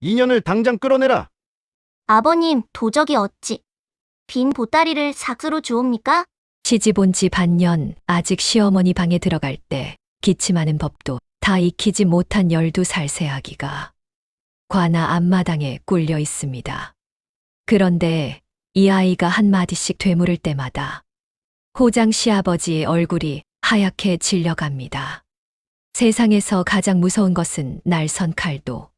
인연을 당장 끌어내라. 아버님, 도적이 어찌 빈 보따리를 삭스로 주옵니까? 시집 온 지 반년, 아직 시어머니 방에 들어갈 때 기침하는 법도 다 익히지 못한 12살 새아기가 관아 앞마당에 꿀려 있습니다. 그런데 이 아이가 한마디씩 되물을 때마다 호장 시아버지의 얼굴이 하얗게 질려갑니다. 세상에서 가장 무서운 것은 날선 칼도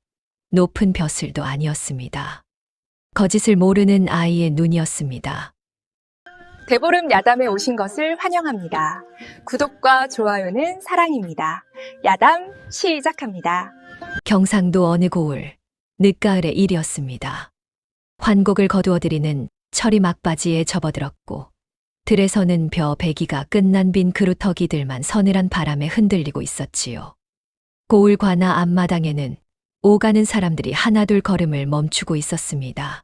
높은 벼슬도 아니었습니다. 거짓을 모르는 아이의 눈이었습니다. 대보름 야담에 오신 것을 환영합니다. 구독과 좋아요는 사랑입니다. 야담 시작합니다. 경상도 어느 고을, 늦가을의 일이었습니다. 환곡을 거두어들이는 철이 막바지에 접어들었고 들에서는 벼 배기가 끝난 빈 그루터기들만 서늘한 바람에 흔들리고 있었지요. 고을 관아 앞마당에는 오가는 사람들이 하나둘 걸음을 멈추고 있었습니다.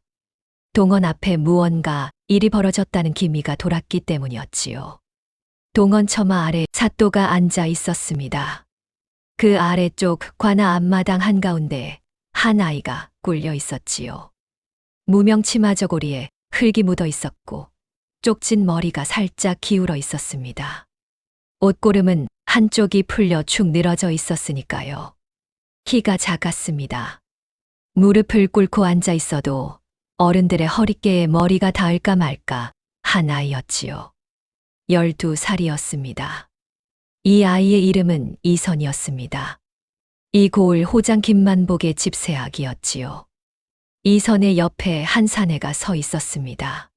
동원 앞에 무언가 일이 벌어졌다는 기미가 돌았기 때문이었지요. 동원 처마 아래 사또가 앉아 있었습니다. 그 아래쪽 관아 앞마당 한가운데 한 아이가 꿀려 있었지요. 무명 치마 저고리에 흙이 묻어 있었고 쪽진 머리가 살짝 기울어 있었습니다. 옷고름은 한쪽이 풀려 축 늘어져 있었으니까요. 키가 작았습니다. 무릎을 꿇고 앉아 있어도 어른들의 허리깨에 머리가 닿을까 말까 한 아이였지요. 12살이었습니다. 이 아이의 이름은 이선이었습니다. 이 고을 호장 김만복의 집새아기였지요. 이선의 옆에 한 사내가 서 있었습니다.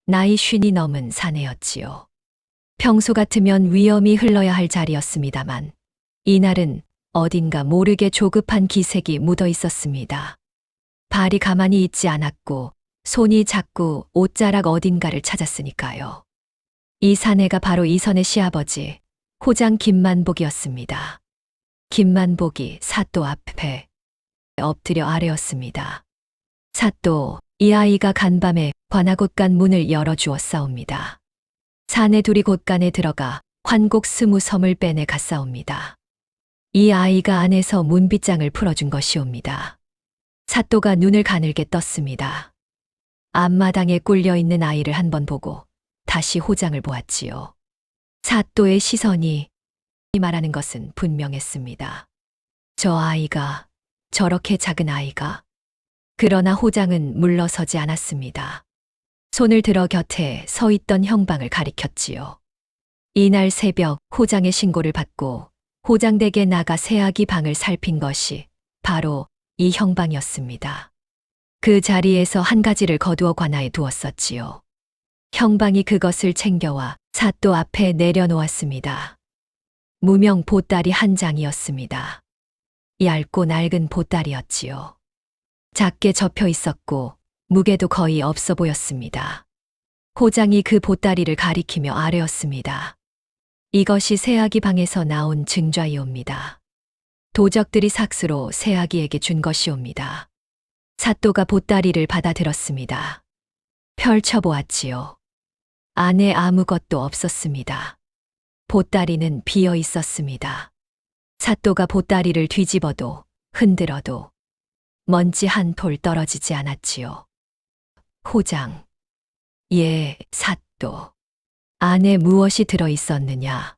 나이 50이 넘은 사내였지요. 평소 같으면 위험이 흘러야 할 자리였습니다만 이날은 어딘가 모르게 조급한 기색이 묻어 있었습니다. 발이 가만히 있지 않았고 손이 자꾸 옷자락 어딘가를 찾았으니까요. 이 사내가 바로 이선의 시아버지 호장 김만복이었습니다. 김만복이 사또 앞에 엎드려 아뢰었습니다. 사또, 이 아이가 간밤에 관아곳간 문을 열어주었사옵니다. 사내 둘이 곳간에 들어가 환곡 20섬을 빼내 갔사옵니다. 이 아이가 안에서 문빗장을 풀어준 것이옵니다. 사또가 눈을 가늘게 떴습니다. 앞마당에 꿀려 있는 아이를 한번 보고 다시 호장을 보았지요. 사또의 시선이 말하는 것은 분명했습니다. 저 아이가, 저렇게 작은 아이가. 그러나 호장은 물러서지 않았습니다. 손을 들어 곁에 서 있던 형방을 가리켰지요. 이날 새벽 호장의 신고를 받고 호장댁에 나가 새아기 방을 살핀 것이 바로 이 형방이었습니다. 그 자리에서 한 가지를 거두어 관아에 두었었지요. 형방이 그것을 챙겨와 사또 앞에 내려놓았습니다. 무명 보따리 한 장이었습니다. 얇고 낡은 보따리였지요. 작게 접혀 있었고 무게도 거의 없어 보였습니다. 호장이 그 보따리를 가리키며 아뢰었습니다. 이것이 새아기 방에서 나온 증좌이옵니다. 도적들이 삭스로 새아기에게 준 것이옵니다. 사또가 보따리를 받아들었습니다. 펼쳐보았지요. 안에 아무것도 없었습니다. 보따리는 비어 있었습니다. 사또가 보따리를 뒤집어도 흔들어도 먼지 한 톨 떨어지지 않았지요. 호장. 예, 사또. 안에 무엇이 들어 있었느냐?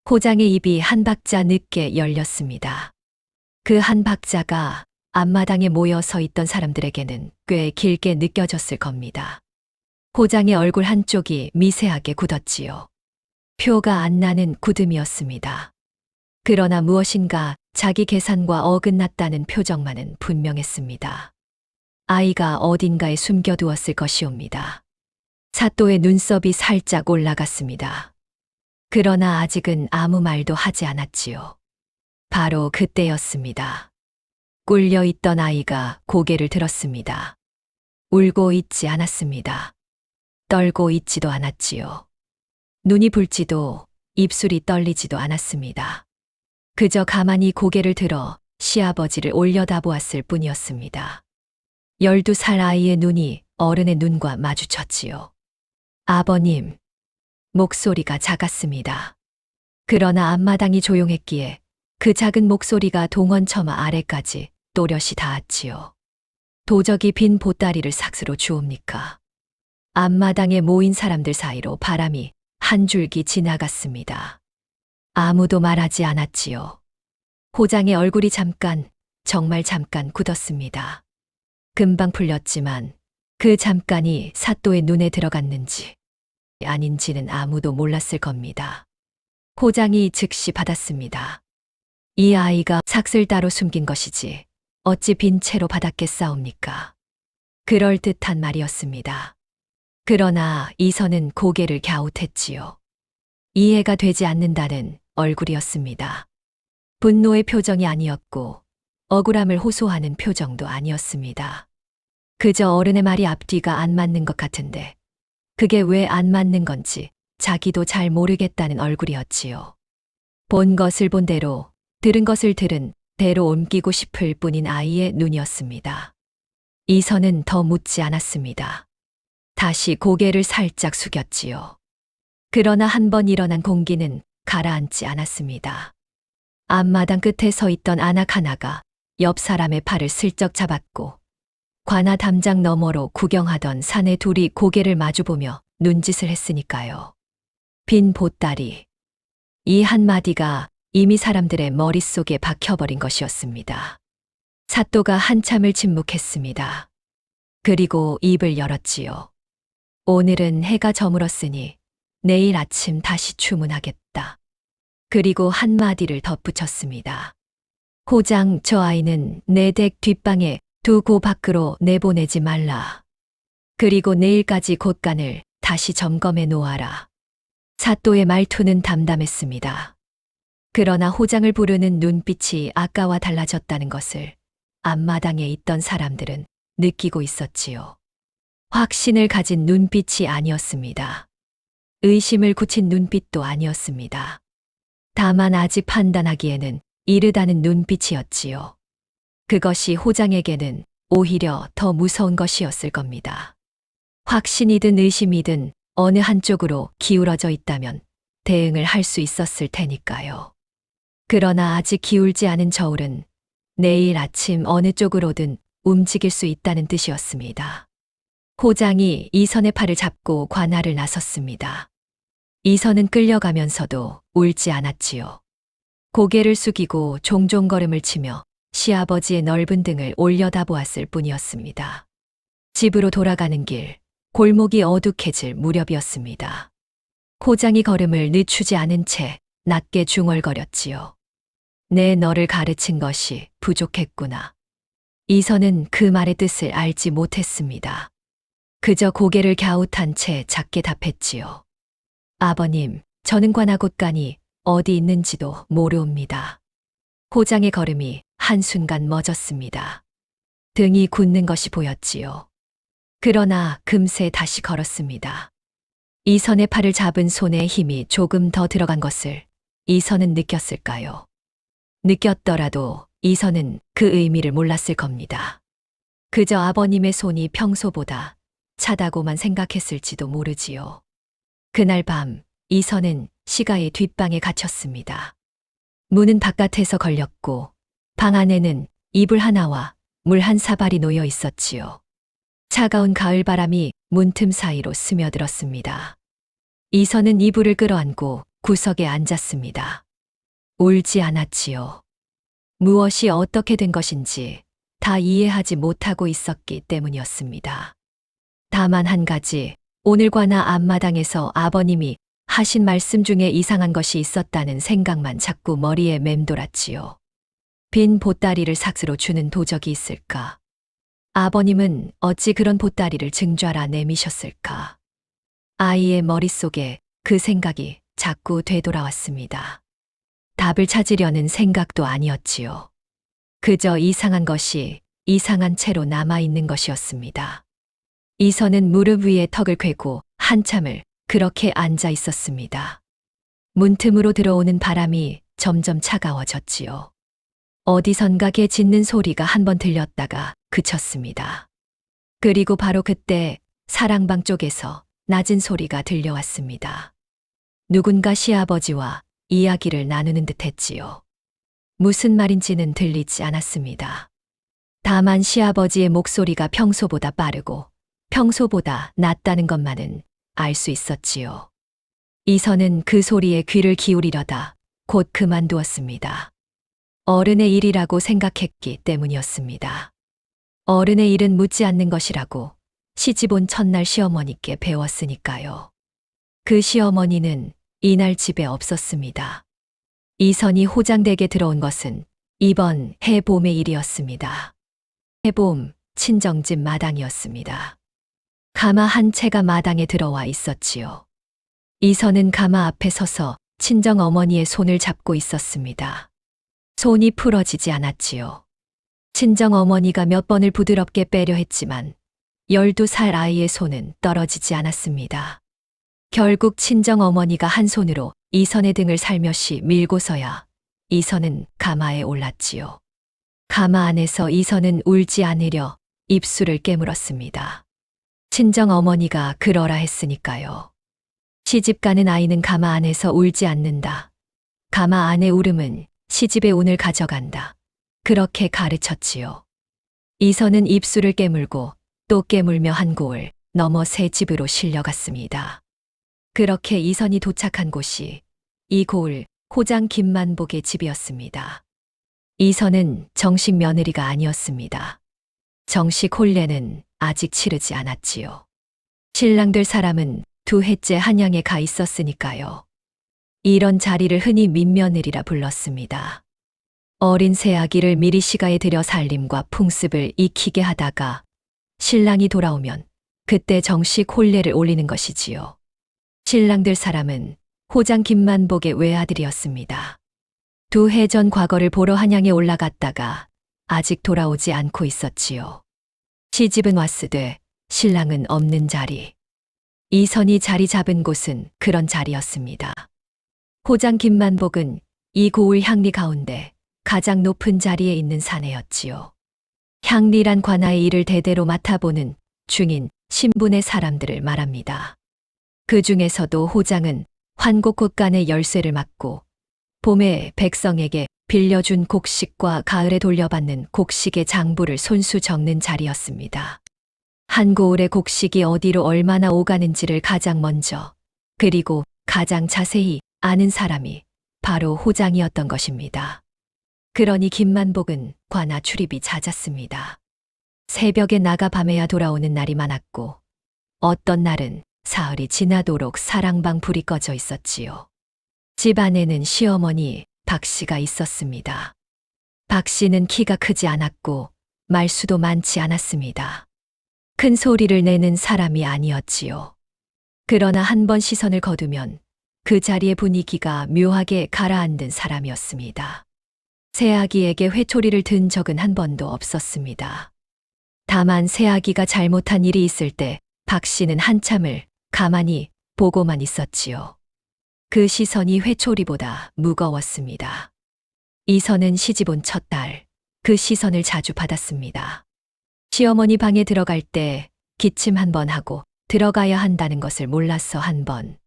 호장의 입이 한 박자 늦게 열렸습니다. 그 한 박자가 앞마당에 모여 서 있던 사람들에게는 꽤 길게 느껴졌을 겁니다. 호장의 얼굴 한쪽이 미세하게 굳었지요. 표가 안 나는 굳음이었습니다. 그러나 무엇인가 자기 계산과 어긋났다는 표정만은 분명했습니다. 아이가 어딘가에 숨겨두었을 것이옵니다. 사또의 눈썹이 살짝 올라갔습니다. 그러나 아직은 아무 말도 하지 않았지요. 바로 그때였습니다. 꿀려 있던 아이가 고개를 들었습니다. 울고 있지 않았습니다. 떨고 있지도 않았지요. 눈이 붉지도 입술이 떨리지도 않았습니다. 그저 가만히 고개를 들어 시아버지를 올려다보았을 뿐이었습니다. 12살 아이의 눈이 어른의 눈과 마주쳤지요. 아버님. 목소리가 작았습니다. 그러나 앞마당이 조용했기에 그 작은 목소리가 동원 처마 아래까지 또렷이 닿았지요. 도적이 빈 보따리를 삭스로 주옵니까? 앞마당에 모인 사람들 사이로 바람이 한 줄기 지나갔습니다. 아무도 말하지 않았지요. 호장의 얼굴이 잠깐, 정말 잠깐 굳었습니다. 금방 풀렸지만 그 잠깐이 사또의 눈에 들어갔는지 아닌지는 아무도 몰랐을 겁니다. 호장이 즉시 받았습니다. 이 아이가 삭슬 따로 숨긴 것이지 어찌 빈 채로 받았겠사옵니까? 그럴듯한 말이었습니다. 그러나 이선은 고개를 갸웃했지요. 이해가 되지 않는다는 얼굴이었습니다. 분노의 표정이 아니었고 억울함을 호소하는 표정도 아니었습니다. 그저 어른의 말이 앞뒤가 안 맞는 것 같은데 그게 왜 안 맞는 건지 자기도 잘 모르겠다는 얼굴이었지요. 본 것을 본 대로, 들은 것을 들은 대로 옮기고 싶을 뿐인 아이의 눈이었습니다. 이선은 더 묻지 않았습니다. 다시 고개를 살짝 숙였지요. 그러나 한 번 일어난 공기는 가라앉지 않았습니다. 앞마당 끝에 서 있던 아낙 하나가 옆 사람의 팔을 슬쩍 잡았고 관아 담장 너머로 구경하던 사내 둘이 고개를 마주보며 눈짓을 했으니까요. 빈 보따리. 이 한마디가 이미 사람들의 머릿속에 박혀버린 것이었습니다. 사또가 한참을 침묵했습니다. 그리고 입을 열었지요. 오늘은 해가 저물었으니 내일 아침 다시 주문하겠다. 그리고 한마디를 덧붙였습니다. 호장, 저 아이는 내 댁 뒷방에 두고 밖으로 내보내지 말라. 그리고 내일까지 곳간을 다시 점검해 놓아라. 사또의 말투는 담담했습니다. 그러나 호장을 부르는 눈빛이 아까와 달라졌다는 것을 앞마당에 있던 사람들은 느끼고 있었지요. 확신을 가진 눈빛이 아니었습니다. 의심을 굳힌 눈빛도 아니었습니다. 다만 아직 판단하기에는 이르다는 눈빛이었지요. 그것이 호장에게는 오히려 더 무서운 것이었을 겁니다. 확신이든 의심이든 어느 한쪽으로 기울어져 있다면 대응을 할 수 있었을 테니까요. 그러나 아직 기울지 않은 저울은 내일 아침 어느 쪽으로든 움직일 수 있다는 뜻이었습니다. 호장이 이선의 팔을 잡고 관할을 나섰습니다. 이선은 끌려가면서도 울지 않았지요. 고개를 숙이고 종종 걸음을 치며 시아버지의 넓은 등을 올려다보았을 뿐이었습니다. 집으로 돌아가는 길, 골목이 어둑해질 무렵이었습니다. 호장이 걸음을 늦추지 않은 채 낮게 중얼거렸지요. 내 너를 가르친 것이 부족했구나. 이선은 그 말의 뜻을 알지 못했습니다. 그저 고개를 갸웃한 채 작게 답했지요. 아버님, 저는 관아곳간이 어디 있는지도 모르옵니다. 호장의 걸음이 한순간 멎었습니다. 등이 굳는 것이 보였지요. 그러나 금세 다시 걸었습니다. 이선의 팔을 잡은 손에 힘이 조금 더 들어간 것을 이선은 느꼈을까요? 느꼈더라도 이선은 그 의미를 몰랐을 겁니다. 그저 아버님의 손이 평소보다 차다고만 생각했을지도 모르지요. 그날 밤 이선은 시가의 뒷방에 갇혔습니다. 문은 바깥에서 걸렸고 방 안에는 이불 하나와 물 한 사발이 놓여 있었지요. 차가운 가을바람이 문틈 사이로 스며들었습니다. 이선은 이불을 끌어안고 구석에 앉았습니다. 울지 않았지요. 무엇이 어떻게 된 것인지 다 이해하지 못하고 있었기 때문이었습니다. 다만 한 가지, 오늘과나 앞마당에서 아버님이 하신 말씀 중에 이상한 것이 있었다는 생각만 자꾸 머리에 맴돌았지요. 빈 보따리를 삭스로 주는 도적이 있을까? 아버님은 어찌 그런 보따리를 증좌라 내미셨을까? 아이의 머릿속에 그 생각이 자꾸 되돌아왔습니다. 답을 찾으려는 생각도 아니었지요. 그저 이상한 것이 이상한 채로 남아있는 것이었습니다. 이선은 무릎 위에 턱을 꿰고 한참을 그렇게 앉아 있었습니다. 문틈으로 들어오는 바람이 점점 차가워졌지요. 어디선가 개 짖는 소리가 한 번 들렸다가 그쳤습니다. 그리고 바로 그때 사랑방 쪽에서 낮은 소리가 들려왔습니다. 누군가 시아버지와 이야기를 나누는 듯 했지요. 무슨 말인지는 들리지 않았습니다. 다만 시아버지의 목소리가 평소보다 빠르고 평소보다 낮다는 것만은 알 수 있었지요. 이선은 그 소리에 귀를 기울이려다 곧 그만두었습니다. 어른의 일이라고 생각했기 때문이었습니다. 어른의 일은 묻지 않는 것이라고 시집 온 첫날 시어머니께 배웠으니까요. 그 시어머니는 이날 집에 없었습니다. 이선이 호장댁에 들어온 것은 이번 해봄의 일이었습니다. 해봄 친정집 마당이었습니다. 가마 한 채가 마당에 들어와 있었지요. 이선은 가마 앞에 서서 친정 어머니의 손을 잡고 있었습니다. 손이 풀어지지 않았지요. 친정 어머니가 몇 번을 부드럽게 빼려 했지만 12살 아이의 손은 떨어지지 않았습니다. 결국 친정 어머니가 한 손으로 이선의 등을 살며시 밀고서야 이선은 가마에 올랐지요. 가마 안에서 이선은 울지 않으려 입술을 깨물었습니다. 친정 어머니가 그러라 했으니까요. 시집가는 아이는 가마 안에서 울지 않는다. 가마 안의 울음은 시집의 운을 가져간다. 그렇게 가르쳤지요. 이선은 입술을 깨물고 또 깨물며 한 고을 넘어 새 집으로 실려갔습니다. 그렇게 이선이 도착한 곳이 이 고을 호장 김만복의 집이었습니다. 이선은 정식 며느리가 아니었습니다. 정식 혼례는 아직 치르지 않았지요. 신랑 될 사람은 2해째 한양에 가 있었으니까요. 이런 자리를 흔히 민며느리라 불렀습니다. 어린 새아기를 미리 시가에 들여 살림과 풍습을 익히게 하다가 신랑이 돌아오면 그때 정식 혼례를 올리는 것이지요. 신랑 될 사람은 호장 김만복의 외아들이었습니다. 2해 전 과거를 보러 한양에 올라갔다가 아직 돌아오지 않고 있었지요. 시집은 왔으되 신랑은 없는 자리. 이선이 자리 잡은 곳은 그런 자리였습니다. 호장 김만복은 이 고을 향리 가운데 가장 높은 자리에 있는 사내였지요. 향리란 관아의 일을 대대로 맡아보는 중인 신분의 사람들을 말합니다. 그 중에서도 호장은 환곡곡간의 열쇠를 맡고 봄에 백성에게 빌려준 곡식과 가을에 돌려받는 곡식의 장부를 손수 적는 자리였습니다. 한 고을의 곡식이 어디로 얼마나 오가는지를 가장 먼저 그리고 가장 자세히 아는 사람이 바로 호장이었던 것입니다. 그러니 김만복은 관아 출입이 잦았습니다. 새벽에 나가 밤에야 돌아오는 날이 많았고 어떤 날은 사흘이 지나도록 사랑방 불이 꺼져 있었지요. 집 안에는 시어머니 박 씨가 있었습니다. 박 씨는 키가 크지 않았고 말수도 많지 않았습니다. 큰 소리를 내는 사람이 아니었지요. 그러나 한 번 시선을 거두면 그 자리의 분위기가 묘하게 가라앉은 사람이었습니다. 새아기에게 회초리를 든 적은 한 번도 없었습니다. 다만 새아기가 잘못한 일이 있을 때 박 씨는 한참을 가만히 보고만 있었지요. 그 시선이 회초리보다 무거웠습니다. 이선은 시집 온 첫 달, 그 시선을 자주 받았습니다. 시어머니 방에 들어갈 때 기침 한 번 하고 들어가야 한다는 것을 몰라서 한 번,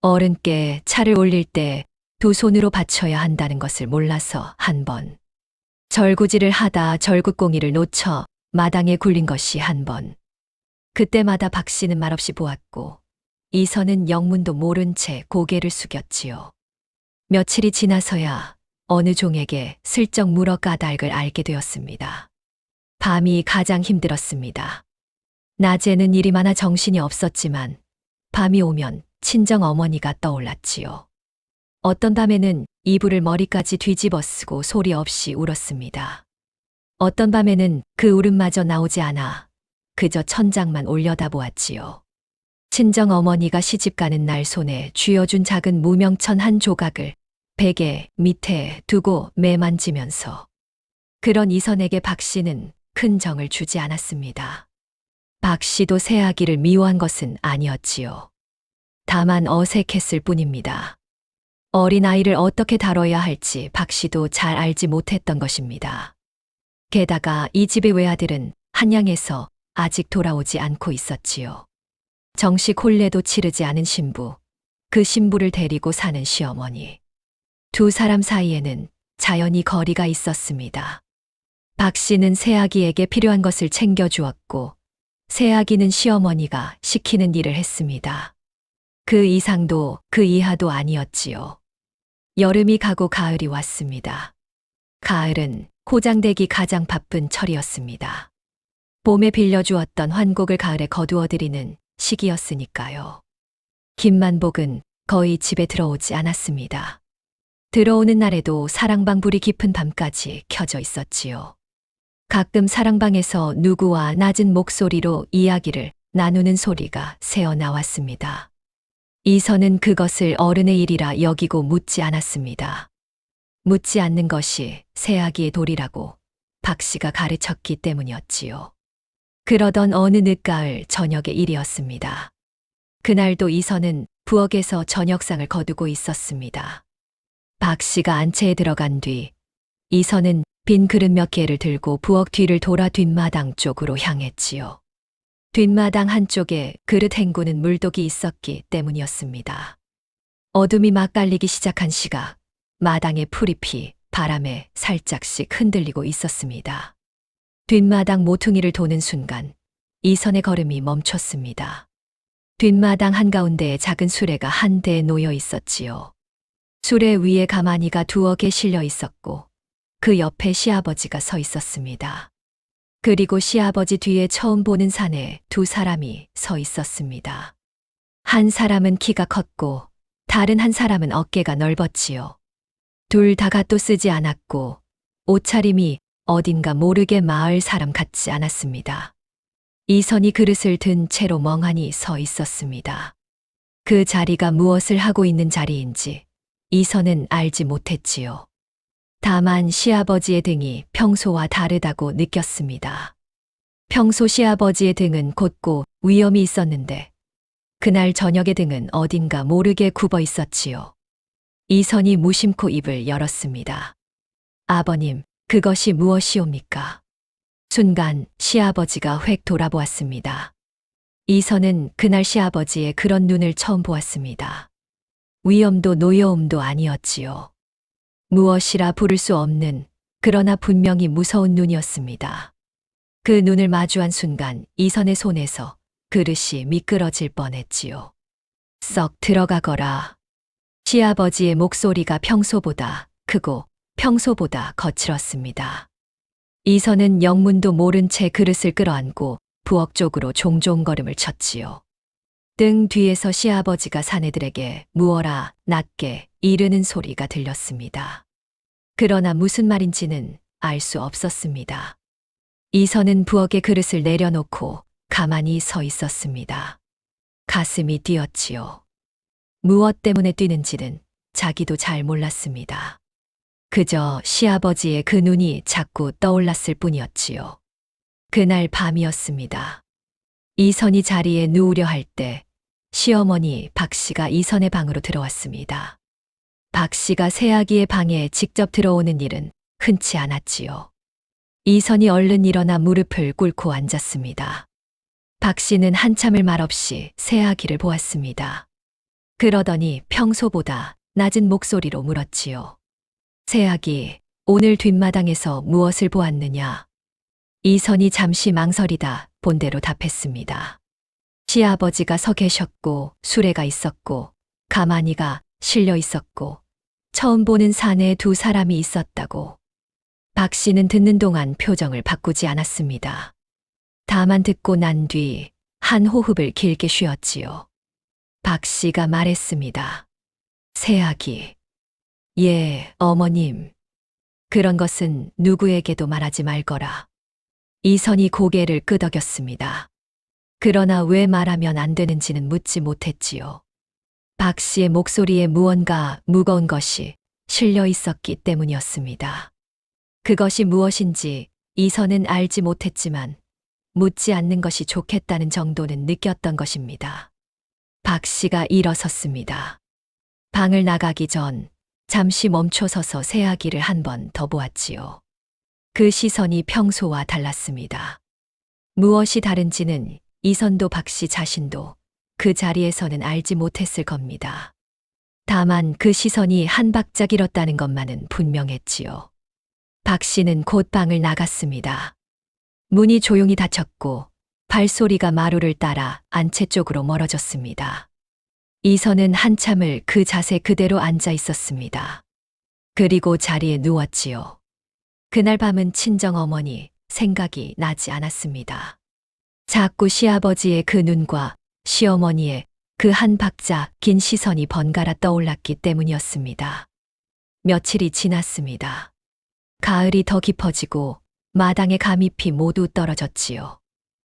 어른께 차를 올릴 때 2손으로 받쳐야 한다는 것을 몰라서 한 번, 절구질을 하다 절구꽁이를 놓쳐 마당에 굴린 것이 한 번. 그때마다 박 씨는 말없이 보았고 이선은 영문도 모른 채 고개를 숙였지요. 며칠이 지나서야 어느 종에게 슬쩍 물어 까닭을 알게 되었습니다. 밤이 가장 힘들었습니다. 낮에는 일이 많아 정신이 없었지만 밤이 오면 친정 어머니가 떠올랐지요. 어떤 밤에는 이불을 머리까지 뒤집어 쓰고 소리 없이 울었습니다. 어떤 밤에는 그 울음마저 나오지 않아 그저 천장만 올려다보았지요. 친정 어머니가 시집가는 날 손에 쥐어준 작은 무명천 한 조각을 베개 밑에 두고 매만지면서 그런 이선에게 박 씨는 큰 정을 주지 않았습니다. 박 씨도 새아기를 미워한 것은 아니었지요. 다만 어색했을 뿐입니다. 어린아이를 어떻게 다뤄야 할지 박 씨도 잘 알지 못했던 것입니다. 게다가 이 집의 외아들은 한양에서 아직 돌아오지 않고 있었지요. 정식 혼례도 치르지 않은 신부, 그 신부를 데리고 사는 시어머니. 2 사람 사이에는 자연히 거리가 있었습니다. 박 씨는 새아기에게 필요한 것을 챙겨주었고, 새아기는 시어머니가 시키는 일을 했습니다. 그 이상도 그 이하도 아니었지요. 여름이 가고 가을이 왔습니다. 가을은 포장되기 가장 바쁜 철이었습니다. 봄에 빌려주었던 환곡을 가을에 거두어들이는 시기였으니까요. 김만복은 거의 집에 들어오지 않았습니다. 들어오는 날에도 사랑방 불이 깊은 밤까지 켜져 있었지요. 가끔 사랑방에서 누구와 낮은 목소리로 이야기를 나누는 소리가 새어 나왔습니다. 이선은 그것을 어른의 일이라 여기고 묻지 않았습니다. 묻지 않는 것이 새아기의 도리라고 박 씨가 가르쳤기 때문이었지요. 그러던 어느 늦가을 저녁의 일이었습니다. 그날도 이선은 부엌에서 저녁상을 거두고 있었습니다. 박 씨가 안채에 들어간 뒤 이선은 빈 그릇 몇 개를 들고 부엌 뒤를 돌아 뒷마당 쪽으로 향했지요. 뒷마당 한쪽에 그릇 헹구는 물독이 있었기 때문이었습니다. 어둠이 막 깔리기 시작한 시각, 마당의 풀잎이 바람에 살짝씩 흔들리고 있었습니다. 뒷마당 모퉁이를 도는 순간 이선의 걸음이 멈췄습니다. 뒷마당 한가운데에 작은 수레가 한 대에 놓여 있었지요. 수레 위에 가마니가 두어 개 실려 있었고 그 옆에 시아버지가 서 있었습니다. 그리고 시아버지 뒤에 처음 보는 산에 두 사람이 서 있었습니다. 한 사람은 키가 컸고 다른 한 사람은 어깨가 넓었지요. 둘 다 갓도 쓰지 않았고 옷차림이 어딘가 모르게 마을 사람 같지 않았습니다. 이선이 그릇을 든 채로 멍하니 서 있었습니다. 그 자리가 무엇을 하고 있는 자리인지 이선은 알지 못했지요. 다만 시아버지의 등이 평소와 다르다고 느꼈습니다. 평소 시아버지의 등은 곧고 위험이 있었는데 그날 저녁의 등은 어딘가 모르게 굽어 있었지요. 이선이 무심코 입을 열었습니다. 아버님, 그것이 무엇이옵니까? 순간 시아버지가 획 돌아보았습니다. 이선은 그날 시아버지의 그런 눈을 처음 보았습니다. 위험도 노여움도 아니었지요. 무엇이라 부를 수 없는 그러나 분명히 무서운 눈이었습니다. 그 눈을 마주한 순간 이선의 손에서 그릇이 미끄러질 뻔했지요. 썩 들어가거라. 시아버지의 목소리가 평소보다 크고 평소보다 거칠었습니다. 이선은 영문도 모른 채 그릇을 끌어안고 부엌 쪽으로 종종 걸음을 쳤지요. 등 뒤에서 시아버지가 사내들에게 무어라 낮게 이르는 소리가 들렸습니다. 그러나 무슨 말인지는 알 수 없었습니다. 이선은 부엌에 그릇을 내려놓고 가만히 서 있었습니다. 가슴이 뛰었지요. 무엇 때문에 뛰는지는 자기도 잘 몰랐습니다. 그저 시아버지의 그 눈이 자꾸 떠올랐을 뿐이었지요. 그날 밤이었습니다. 이선이 자리에 누우려 할 때 시어머니 박 씨가 이선의 방으로 들어왔습니다. 박 씨가 새아기의 방에 직접 들어오는 일은 흔치 않았지요. 이선이 얼른 일어나 무릎을 꿇고 앉았습니다. 박 씨는 한참을 말없이 새아기를 보았습니다. 그러더니 평소보다 낮은 목소리로 물었지요. 새아기, 오늘 뒷마당에서 무엇을 보았느냐? 이선이 잠시 망설이다 본대로 답했습니다. 시아버지가 서 계셨고 수레가 있었고 가마니가 실려 있었고 처음 보는 산에 두 사람이 있었다고. 박 씨는 듣는 동안 표정을 바꾸지 않았습니다. 다만 듣고 난 뒤 한 호흡을 길게 쉬었지요. 박 씨가 말했습니다. 새아기. 예, 어머님. 그런 것은 누구에게도 말하지 말거라. 이선이 고개를 끄덕였습니다. 그러나 왜 말하면 안 되는지는 묻지 못했지요. 박 씨의 목소리에 무언가 무거운 것이 실려 있었기 때문이었습니다. 그것이 무엇인지 이선은 알지 못했지만 묻지 않는 것이 좋겠다는 정도는 느꼈던 것입니다. 박 씨가 일어섰습니다. 방을 나가기 전 잠시 멈춰서서 새아기를 한 번 더 보았지요. 그 시선이 평소와 달랐습니다. 무엇이 다른지는 이선도 박 씨 자신도 그 자리에서는 알지 못했을 겁니다. 다만 그 시선이 한 박자 길었다는 것만은 분명했지요. 박 씨는 곧 방을 나갔습니다. 문이 조용히 닫혔고 발소리가 마루를 따라 안채 쪽으로 멀어졌습니다. 이선은 한참을 그 자세 그대로 앉아 있었습니다. 그리고 자리에 누웠지요. 그날 밤은 친정어머니 생각이 나지 않았습니다. 자꾸 시아버지의 그 눈과 시어머니의 그 한 박자 긴 시선이 번갈아 떠올랐기 때문이었습니다. 며칠이 지났습니다. 가을이 더 깊어지고 마당의 감잎이 모두 떨어졌지요.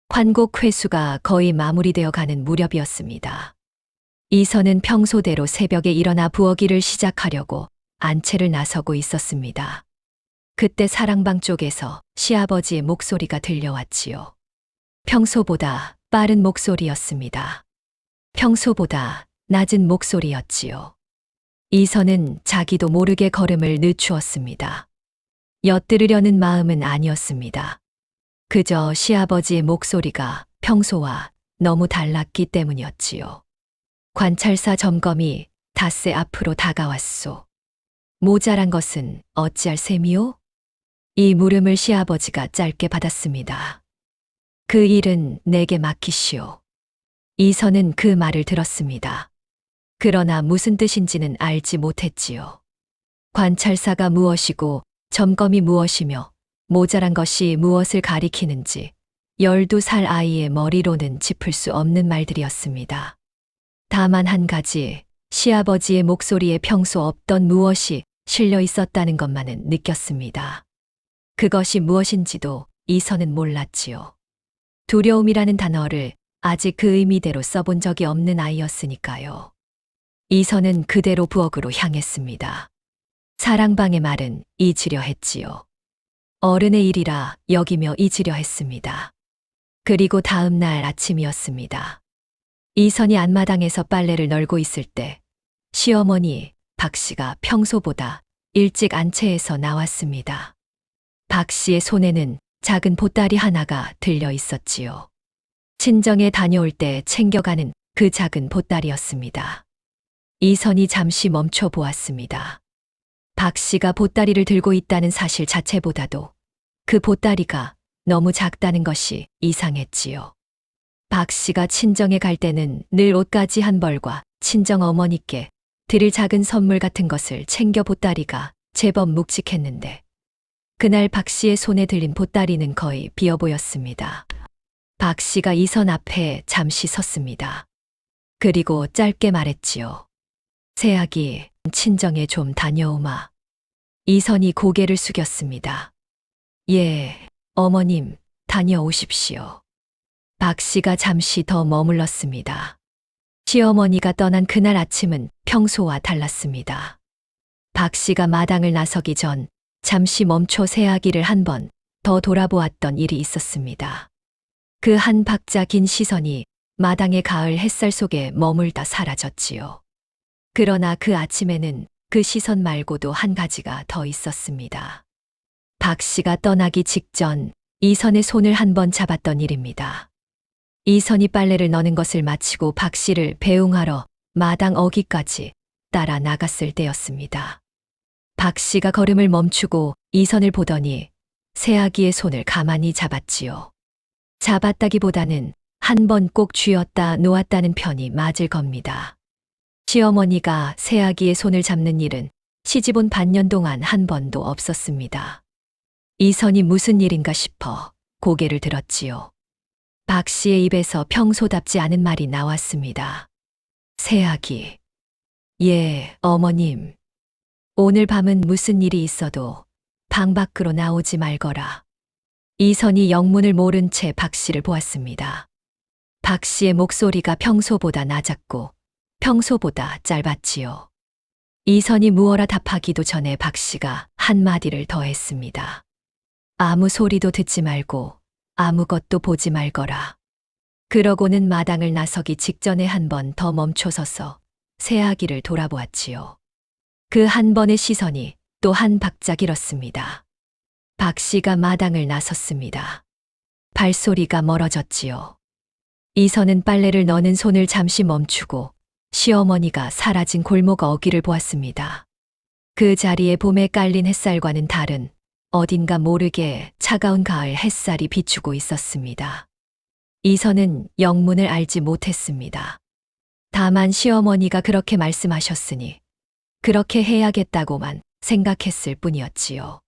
환곡 회수가 거의 마무리되어 가는 무렵이었습니다. 이선은 평소대로 새벽에 일어나 부엌일을 시작하려고 안채를 나서고 있었습니다. 그때 사랑방 쪽에서 시아버지의 목소리가 들려왔지요. 평소보다 빠른 목소리였습니다. 평소보다 낮은 목소리였지요. 이선은 자기도 모르게 걸음을 늦추었습니다. 엿들으려는 마음은 아니었습니다. 그저 시아버지의 목소리가 평소와 너무 달랐기 때문이었지요. 관찰사 점검이 닷새 앞으로 다가왔소. 모자란 것은 어찌할 셈이요? 이 물음을 시아버지가 짧게 받았습니다. 그 일은 내게 맡기시오. 이선은 그 말을 들었습니다. 그러나 무슨 뜻인지는 알지 못했지요. 관찰사가 무엇이고 점검이 무엇이며 모자란 것이 무엇을 가리키는지 12살 아이의 머리로는 짚을 수 없는 말들이었습니다. 다만 한 가지, 시아버지의 목소리에 평소 없던 무엇이 실려 있었다는 것만은 느꼈습니다. 그것이 무엇인지도 이선은 몰랐지요. 두려움이라는 단어를 아직 그 의미대로 써본 적이 없는 아이였으니까요. 이선은 그대로 부엌으로 향했습니다. 사랑방의 말은 잊으려 했지요. 어른의 일이라 여기며 잊으려 했습니다. 그리고 다음 날 아침이었습니다. 이선이 안마당에서 빨래를 널고 있을 때 시어머니 박 씨가 평소보다 일찍 안채에서 나왔습니다. 박 씨의 손에는 작은 보따리 하나가 들려 있었지요. 친정에 다녀올 때 챙겨가는 그 작은 보따리였습니다. 이선이 잠시 멈춰 보았습니다. 박 씨가 보따리를 들고 있다는 사실 자체보다도 그 보따리가 너무 작다는 것이 이상했지요. 박 씨가 친정에 갈 때는 늘 옷가지 한 벌과 친정 어머니께 드릴 작은 선물 같은 것을 챙겨 보따리가 제법 묵직했는데 그날 박 씨의 손에 들린 보따리는 거의 비어 보였습니다. 박 씨가 이선 앞에 잠시 섰습니다. 그리고 짧게 말했지요. 새아기, 친정에 좀 다녀오마. 이선이 고개를 숙였습니다. 예, 어머님, 다녀오십시오. 박 씨가 잠시 더 머물렀습니다. 시어머니가 떠난 그날 아침은 평소와 달랐습니다. 박 씨가 마당을 나서기 전 잠시 멈춰 새아기를 한 번 더 돌아보았던 일이 있었습니다. 그 한 박자 긴 시선이 마당의 가을 햇살 속에 머물다 사라졌지요. 그러나 그 아침에는 그 시선 말고도 한 가지가 더 있었습니다. 박 씨가 떠나기 직전 이선의 손을 한 번 잡았던 일입니다. 이선이 빨래를 넣는 것을 마치고 박 씨를 배웅하러 마당 어귀까지 따라 나갔을 때였습니다. 박 씨가 걸음을 멈추고 이선을 보더니 새아기의 손을 가만히 잡았지요. 잡았다기보다는 한 번 꼭 쥐었다 놓았다는 편이 맞을 겁니다. 시어머니가 새아기의 손을 잡는 일은 시집온 반년 동안 한 번도 없었습니다. 이선이 무슨 일인가 싶어 고개를 들었지요. 박 씨의 입에서 평소답지 않은 말이 나왔습니다. 새아기. 예, 어머님. 오늘 밤은 무슨 일이 있어도 방 밖으로 나오지 말거라. 이선이 영문을 모른 채 박 씨를 보았습니다. 박 씨의 목소리가 평소보다 낮았고 평소보다 짧았지요. 이선이 무어라 답하기도 전에 박 씨가 한마디를 더했습니다. 아무 소리도 듣지 말고 아무것도 보지 말거라. 그러고는 마당을 나서기 직전에 한 번 더 멈춰서서 새아기를 돌아보았지요. 그 한 번의 시선이 또 한 박자 길었습니다. 박 씨가 마당을 나섰습니다. 발소리가 멀어졌지요. 이선은 빨래를 넣는 손을 잠시 멈추고 시어머니가 사라진 골목 어귀를 보았습니다. 그 자리에 봄에 깔린 햇살과는 다른 어딘가 모르게 차가운 가을 햇살이 비추고 있었습니다. 이선은 영문을 알지 못했습니다. 다만 시어머니가 그렇게 말씀하셨으니 그렇게 해야겠다고만 생각했을 뿐이었지요.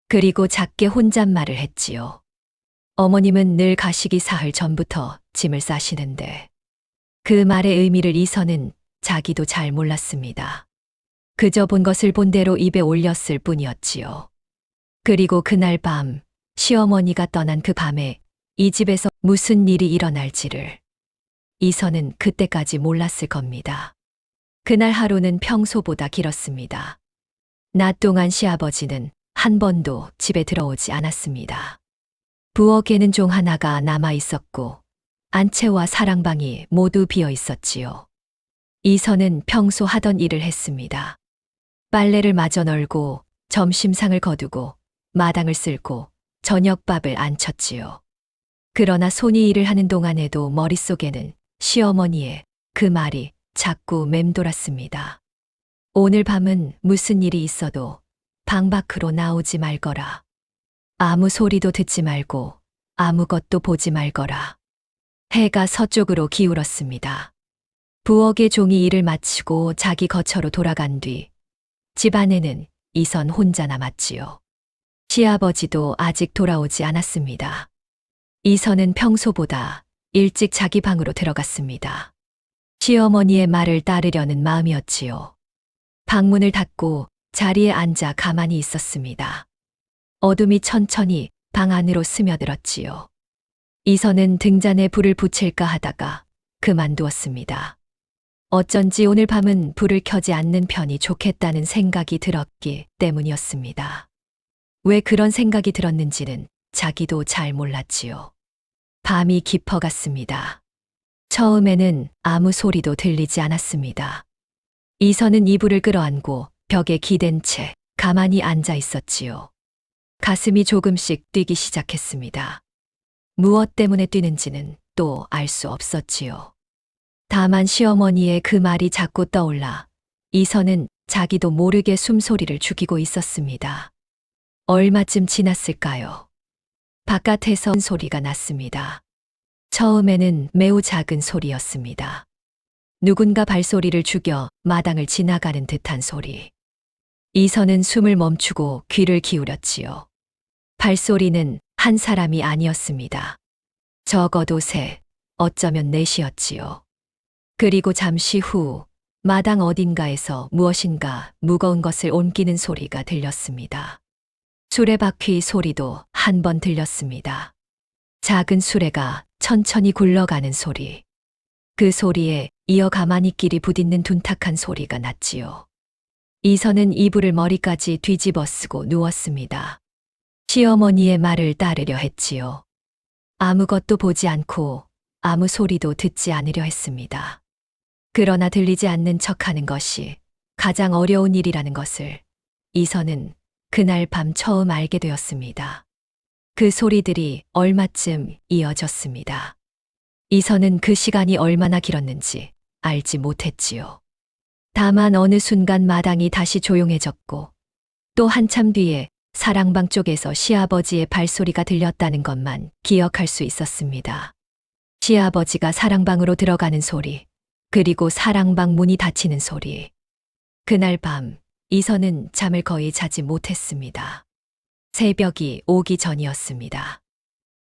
그리고 작게 혼잣말을 했지요. 어머님은 늘 가시기 사흘 전부터 짐을 싸시는데 그 말의 의미를 이선은 자기도 잘 몰랐습니다. 그저 본 것을 본대로 입에 올렸을 뿐이었지요. 그리고 그날 밤 시어머니가 떠난 그 밤에 이 집에서 무슨 일이 일어날지를 이선은 그때까지 몰랐을 겁니다. 그날 하루는 평소보다 길었습니다. 낮 동안 시아버지는 한 번도 집에 들어오지 않았습니다. 부엌에는 종 하나가 남아 있었고 안채와 사랑방이 모두 비어 있었지요. 이선은 평소 하던 일을 했습니다. 빨래를 마저 널고 점심상을 거두고 마당을 쓸고 저녁밥을 안쳤지요. 그러나 손이 일을 하는 동안에도 머릿속에는 시어머니의 그 말이 자꾸 맴돌았습니다. 오늘 밤은 무슨 일이 있어도 방 밖으로 나오지 말거라. 아무 소리도 듣지 말고 아무것도 보지 말거라. 해가 서쪽으로 기울었습니다. 부엌의 종이 일을 마치고 자기 거처로 돌아간 뒤 집안에는 이선 혼자 남았지요. 시아버지도 아직 돌아오지 않았습니다. 이선은 평소보다 일찍 자기 방으로 들어갔습니다. 시어머니의 말을 따르려는 마음이었지요. 방문을 닫고 자리에 앉아 가만히 있었습니다. 어둠이 천천히 방 안으로 스며들었지요. 이선은 등잔에 불을 붙일까 하다가 그만두었습니다. 어쩐지 오늘 밤은 불을 켜지 않는 편이 좋겠다는 생각이 들었기 때문이었습니다. 왜 그런 생각이 들었는지는 자기도 잘 몰랐지요. 밤이 깊어갔습니다. 처음에는 아무 소리도 들리지 않았습니다. 이선은 이불을 끌어안고 벽에 기댄 채 가만히 앉아 있었지요. 가슴이 조금씩 뛰기 시작했습니다. 무엇 때문에 뛰는지는 또 알 수 없었지요. 다만 시어머니의 그 말이 자꾸 떠올라 이선은 자기도 모르게 숨소리를 죽이고 있었습니다. 얼마쯤 지났을까요? 바깥에서 소리가 났습니다. 처음에는 매우 작은 소리였습니다. 누군가 발소리를 죽여 마당을 지나가는 듯한 소리. 이선은 숨을 멈추고 귀를 기울였지요. 발소리는 한 사람이 아니었습니다. 적어도 셋, 어쩌면 넷이었지요. 그리고 잠시 후 마당 어딘가에서 무엇인가 무거운 것을 옮기는 소리가 들렸습니다. 수레바퀴 소리도 한 번 들렸습니다. 작은 수레가 천천히 굴러가는 소리. 그 소리에 이어 가마니끼리 부딪는 둔탁한 소리가 났지요. 이선은 이불을 머리까지 뒤집어 쓰고 누웠습니다. 시어머니의 말을 따르려 했지요. 아무것도 보지 않고 아무 소리도 듣지 않으려 했습니다. 그러나 들리지 않는 척하는 것이 가장 어려운 일이라는 것을 이선은 그날 밤 처음 알게 되었습니다. 그 소리들이 얼마쯤 이어졌습니다. 이선은 그 시간이 얼마나 길었는지 알지 못했지요. 다만 어느 순간 마당이 다시 조용해졌고 또 한참 뒤에 사랑방 쪽에서 시아버지의 발소리가 들렸다는 것만 기억할 수 있었습니다. 시아버지가 사랑방으로 들어가는 소리, 그리고 사랑방 문이 닫히는 소리. 그날 밤 이선은 잠을 거의 자지 못했습니다. 새벽이 오기 전이었습니다.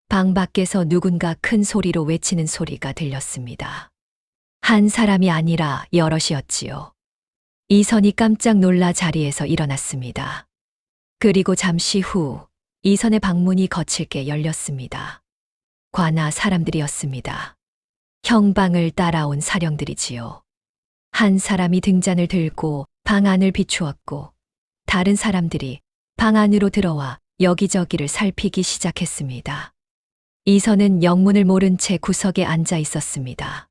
방 밖에서 누군가 큰 소리로 외치는 소리가 들렸습니다. 한 사람이 아니라 여럿이었지요. 이선이 깜짝 놀라 자리에서 일어났습니다. 그리고 잠시 후 이선의 방문이 거칠게 열렸습니다. 관아 사람들이었습니다. 형방을 따라온 사령들이지요. 한 사람이 등잔을 들고 방 안을 비추었고 다른 사람들이 방 안으로 들어와 여기저기를 살피기 시작했습니다. 이선은 영문을 모른 채 구석에 앉아 있었습니다.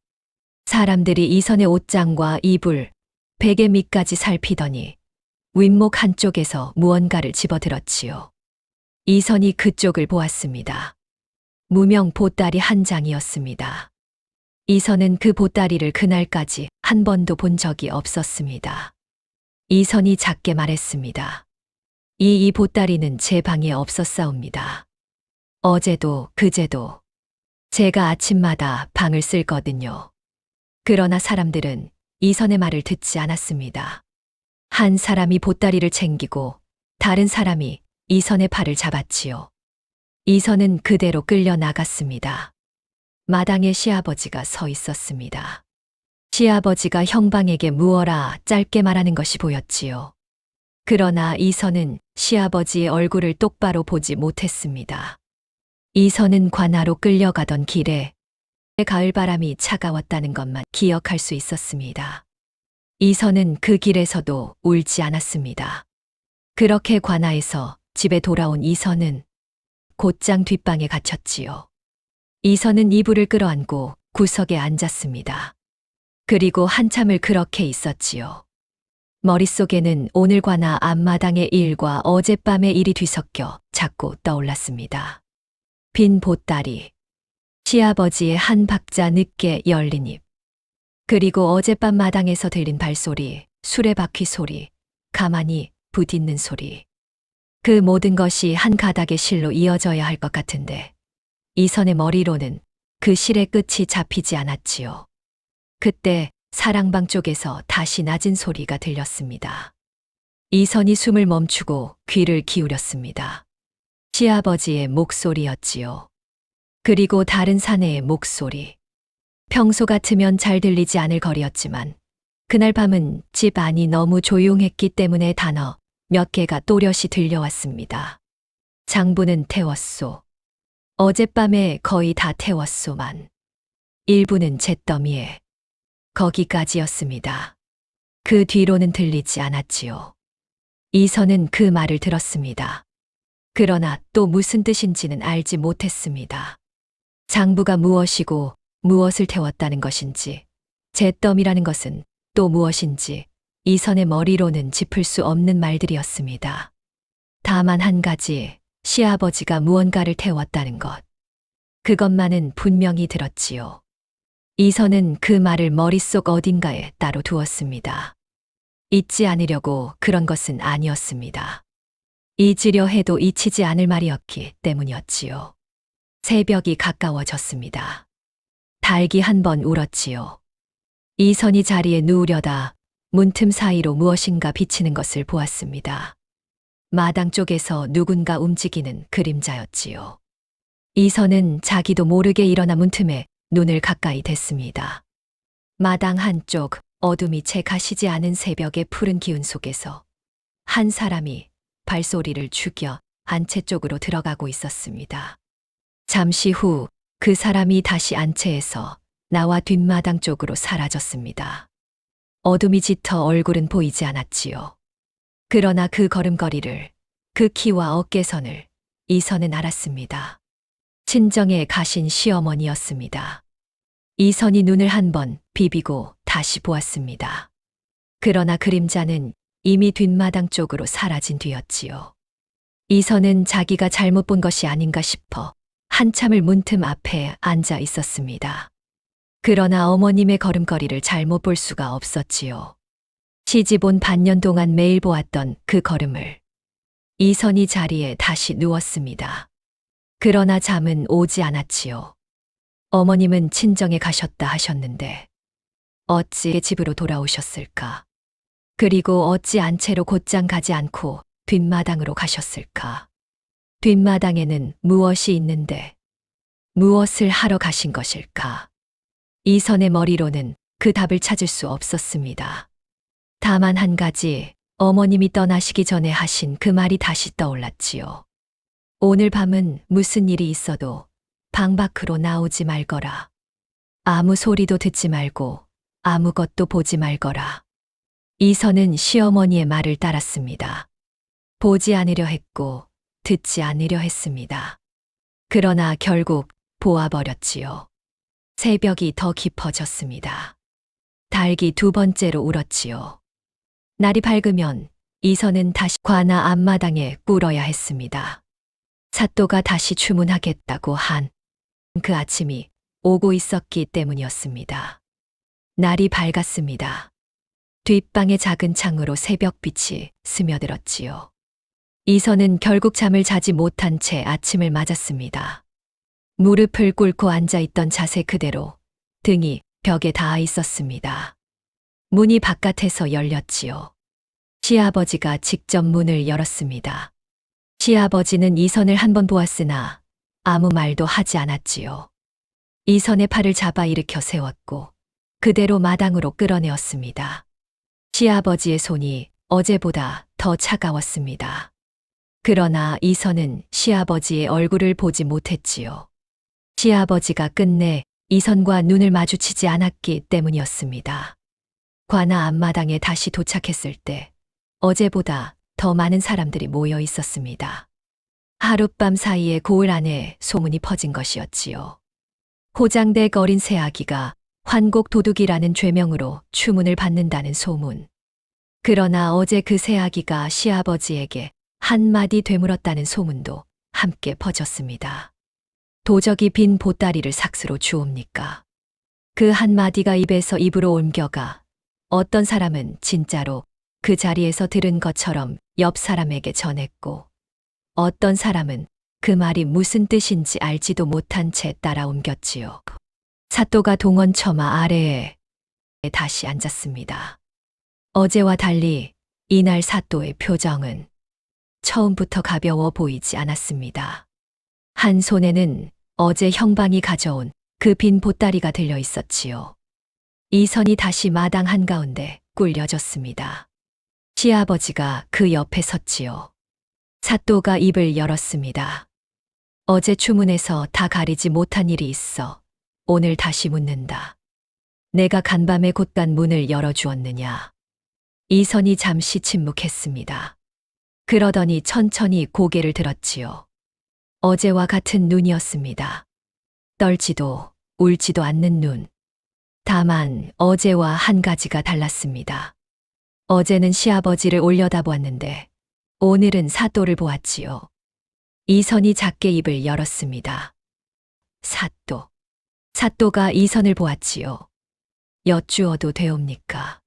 사람들이 이선의 옷장과 이불, 베개 밑까지 살피더니 윗목 한쪽에서 무언가를 집어들었지요. 이선이 그쪽을 보았습니다. 무명 보따리 한 장이었습니다. 이선은 그 보따리를 그날까지 한 번도 본 적이 없었습니다. 이선이 작게 말했습니다. 이 보따리는 제 방에 없었사옵니다. 어제도 그제도 제가 아침마다 방을 쓸거든요. 그러나 사람들은 이선의 말을 듣지 않았습니다. 한 사람이 보따리를 챙기고 다른 사람이 이선의 팔을 잡았지요. 이선은 그대로 끌려 나갔습니다. 마당에 시아버지가 서 있었습니다. 시아버지가 형방에게 무어라 짧게 말하는 것이 보였지요. 그러나 이선은 시아버지의 얼굴을 똑바로 보지 못했습니다. 이선은 관아로 끌려가던 길에 가을바람이 차가웠다는 것만 기억할 수 있었습니다. 이선은 그 길에서도 울지 않았습니다. 그렇게 관아에서 집에 돌아온 이선은 곧장 뒷방에 갇혔지요. 이선은 이불을 끌어안고 구석에 앉았습니다. 그리고 한참을 그렇게 있었지요. 머릿속에는 오늘 관아 앞마당의 일과 어젯밤의 일이 뒤섞여 자꾸 떠올랐습니다. 빈 보따리, 시아버지의 한 박자 늦게 열린 입, 그리고 어젯밤 마당에서 들린 발소리, 수레바퀴 소리, 가만히 부딛는 소리. 그 모든 것이 한 가닥의 실로 이어져야 할 것 같은데 이선의 머리로는 그 실의 끝이 잡히지 않았지요. 그때 사랑방 쪽에서 다시 낮은 소리가 들렸습니다. 이선이 숨을 멈추고 귀를 기울였습니다. 시아버지의 목소리였지요. 그리고 다른 사내의 목소리. 평소 같으면 잘 들리지 않을 거리였지만 그날 밤은 집 안이 너무 조용했기 때문에 단어 몇 개가 또렷이 들려왔습니다. 장부는 태웠소. 어젯밤에 거의 다 태웠소만. 일부는 잿더미에. 거기까지였습니다. 그 뒤로는 들리지 않았지요. 이선은 그 말을 들었습니다. 그러나 또 무슨 뜻인지는 알지 못했습니다. 장부가 무엇이고 무엇을 태웠다는 것인지, 잿더미라는 것은 또 무엇인지 이선의 머리로는 짚을 수 없는 말들이었습니다. 다만 한 가지, 시아버지가 무언가를 태웠다는 것. 그것만은 분명히 들었지요. 이선은 그 말을 머릿속 어딘가에 따로 두었습니다. 잊지 않으려고 그런 것은 아니었습니다. 잊으려 해도 잊히지 않을 말이었기 때문이었지요. 새벽이 가까워졌습니다. 닭이 한 번 울었지요. 이선이 자리에 누우려다 문틈 사이로 무엇인가 비치는 것을 보았습니다. 마당 쪽에서 누군가 움직이는 그림자였지요. 이선은 자기도 모르게 일어나 문틈에 눈을 가까이 댔습니다. 마당 한쪽 어둠이 채 가시지 않은 새벽의 푸른 기운 속에서 한 사람이 발소리를 죽여 안채 쪽으로 들어가고 있었습니다. 잠시 후 그 사람이 다시 안채에서 나와 뒷마당 쪽으로 사라졌습니다. 어둠이 짙어 얼굴은 보이지 않았지요. 그러나 그 걸음걸이를, 그 키와 어깨선을 이선은 알았습니다. 친정에 가신 시어머니였습니다. 이선이 눈을 한 번 비비고 다시 보았습니다. 그러나 그림자는 이미 뒷마당 쪽으로 사라진 뒤였지요. 이선은 자기가 잘못 본 것이 아닌가 싶어 한참을 문틈 앞에 앉아 있었습니다. 그러나 어머님의 걸음걸이를 잘못 볼 수가 없었지요. 시집 온 반년 동안 매일 보았던 그 걸음을. 이선이 자리에 다시 누웠습니다. 그러나 잠은 오지 않았지요. 어머님은 친정에 가셨다 하셨는데 어찌 집으로 돌아오셨을까? 그리고 어찌 안채로 곧장 가지 않고 뒷마당으로 가셨을까? 뒷마당에는 무엇이 있는데 무엇을 하러 가신 것일까? 이선의 머리로는 그 답을 찾을 수 없었습니다. 다만 한 가지, 어머님이 떠나시기 전에 하신 그 말이 다시 떠올랐지요. 오늘 밤은 무슨 일이 있어도 방 밖으로 나오지 말거라. 아무 소리도 듣지 말고 아무것도 보지 말거라. 이선은 시어머니의 말을 따랐습니다. 보지 않으려 했고 듣지 않으려 했습니다. 그러나 결국 보아버렸지요. 새벽이 더 깊어졌습니다. 닭이 두 번째로 울었지요. 날이 밝으면 이선은 다시 관아 앞마당에 꿇어야 했습니다. 사또가 다시 주문하겠다고 한 그 아침이 오고 있었기 때문이었습니다. 날이 밝았습니다. 뒷방의 작은 창으로 새벽빛이 스며들었지요. 이선은 결국 잠을 자지 못한 채 아침을 맞았습니다. 무릎을 꿇고 앉아있던 자세 그대로 등이 벽에 닿아 있었습니다. 문이 바깥에서 열렸지요. 시아버지가 직접 문을 열었습니다. 시아버지는 이선을 한 번 보았으나 아무 말도 하지 않았지요. 이선의 팔을 잡아 일으켜 세웠고 그대로 마당으로 끌어내었습니다. 시아버지의 손이 어제보다 더 차가웠습니다. 그러나 이선은 시아버지의 얼굴을 보지 못했지요. 시아버지가 끝내 이선과 눈을 마주치지 않았기 때문이었습니다. 관아 앞마당에 다시 도착했을 때 어제보다 더 많은 사람들이 모여 있었습니다. 하룻밤 사이에 고을 안에 소문이 퍼진 것이었지요. 호장댁 어린 새아기가 환곡 도둑이라는 죄명으로 추문을 받는다는 소문. 그러나 어제 그 새아기가 시아버지에게 한마디 되물었다는 소문도 함께 퍼졌습니다. 도적이 빈 보따리를 삭스로 주옵니까? 그 한마디가 입에서 입으로 옮겨가 어떤 사람은 진짜로 그 자리에서 들은 것처럼 옆 사람에게 전했고 어떤 사람은 그 말이 무슨 뜻인지 알지도 못한 채 따라 옮겼지요. 사또가 동원 처마 아래에 다시 앉았습니다. 어제와 달리 이날 사또의 표정은 처음부터 가벼워 보이지 않았습니다. 한 손에는 어제 형방이 가져온 그 빈 보따리가 들려 있었지요. 이선이 다시 마당 한가운데 꿀려졌습니다. 시아버지가 그 옆에 섰지요. 사또가 입을 열었습니다. 어제 추문에서 다 가리지 못한 일이 있어 오늘 다시 묻는다. 내가 간밤에 곧간 문을 열어주었느냐? 이선이 잠시 침묵했습니다. 그러더니 천천히 고개를 들었지요. 어제와 같은 눈이었습니다. 떨지도 울지도 않는 눈. 다만 어제와 한 가지가 달랐습니다. 어제는 시아버지를 올려다보았는데 오늘은 사또를 보았지요. 이선이 작게 입을 열었습니다. 사또. 사또가 이선을 보았지요. 여쭈어도 되옵니까?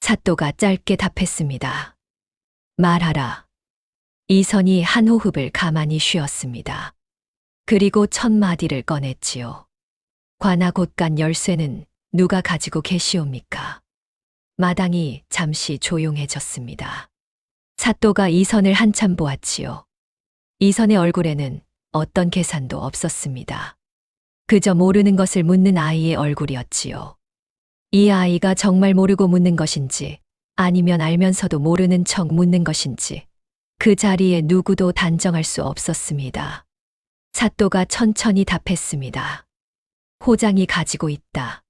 사또가 짧게 답했습니다. 말하라. 이선이 한 호흡을 가만히 쉬었습니다. 그리고 첫 마디를 꺼냈지요. 관아 곧간 열쇠는 누가 가지고 계시옵니까? 마당이 잠시 조용해졌습니다. 사또가 이선을 한참 보았지요. 이선의 얼굴에는 어떤 계산도 없었습니다. 그저 모르는 것을 묻는 아이의 얼굴이었지요. 이 아이가 정말 모르고 묻는 것인지 아니면 알면서도 모르는 척 묻는 것인지 그 자리에 누구도 단정할 수 없었습니다. 사또가 천천히 답했습니다. 호장이 가지고 있다.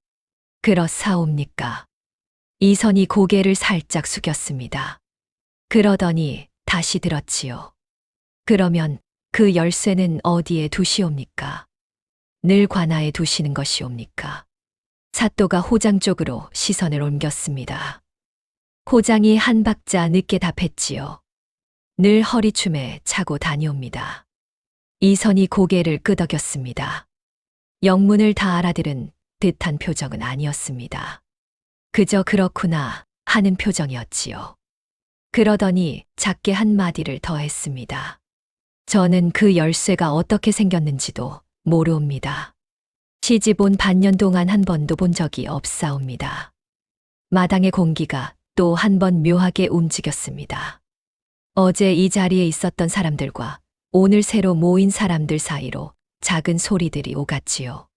그렇사옵니까? 이선이 고개를 살짝 숙였습니다. 그러더니 다시 들었지요. 그러면 그 열쇠는 어디에 두시옵니까? 늘 관아에 두시는 것이옵니까? 사또가 호장 쪽으로 시선을 옮겼습니다. 호장이 한 박자 늦게 답했지요. 늘 허리춤에 차고 다니옵니다. 이선이 고개를 끄덕였습니다. 영문을 다 알아들은 듯한 표정은 아니었습니다. 그저 그렇구나 하는 표정이었지요. 그러더니 작게 한마디를 더했습니다. 저는 그 열쇠가 어떻게 생겼는지도 모르옵니다. 시집 온 반년 동안 한 번도 본 적이 없사옵니다. 마당의 공기가 또 한 번 묘하게 움직였습니다. 어제 이 자리에 있었던 사람들과 오늘 새로 모인 사람들 사이로 작은 소리들이 오갔지요.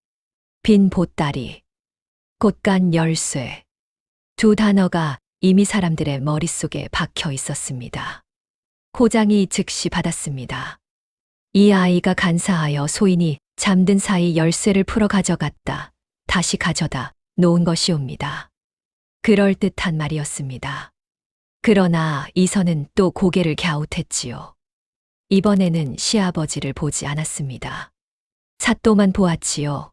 빈 보따리, 곧간 열쇠. 두 단어가 이미 사람들의 머릿속에 박혀 있었습니다. 호장이 즉시 받았습니다. 이 아이가 간사하여 소인이 잠든 사이 열쇠를 풀어 가져갔다. 다시 가져다 놓은 것이옵니다. 그럴듯한 말이었습니다. 그러나 이선은 또 고개를 갸웃했지요. 이번에는 시아버지를 보지 않았습니다. 사또만 보았지요.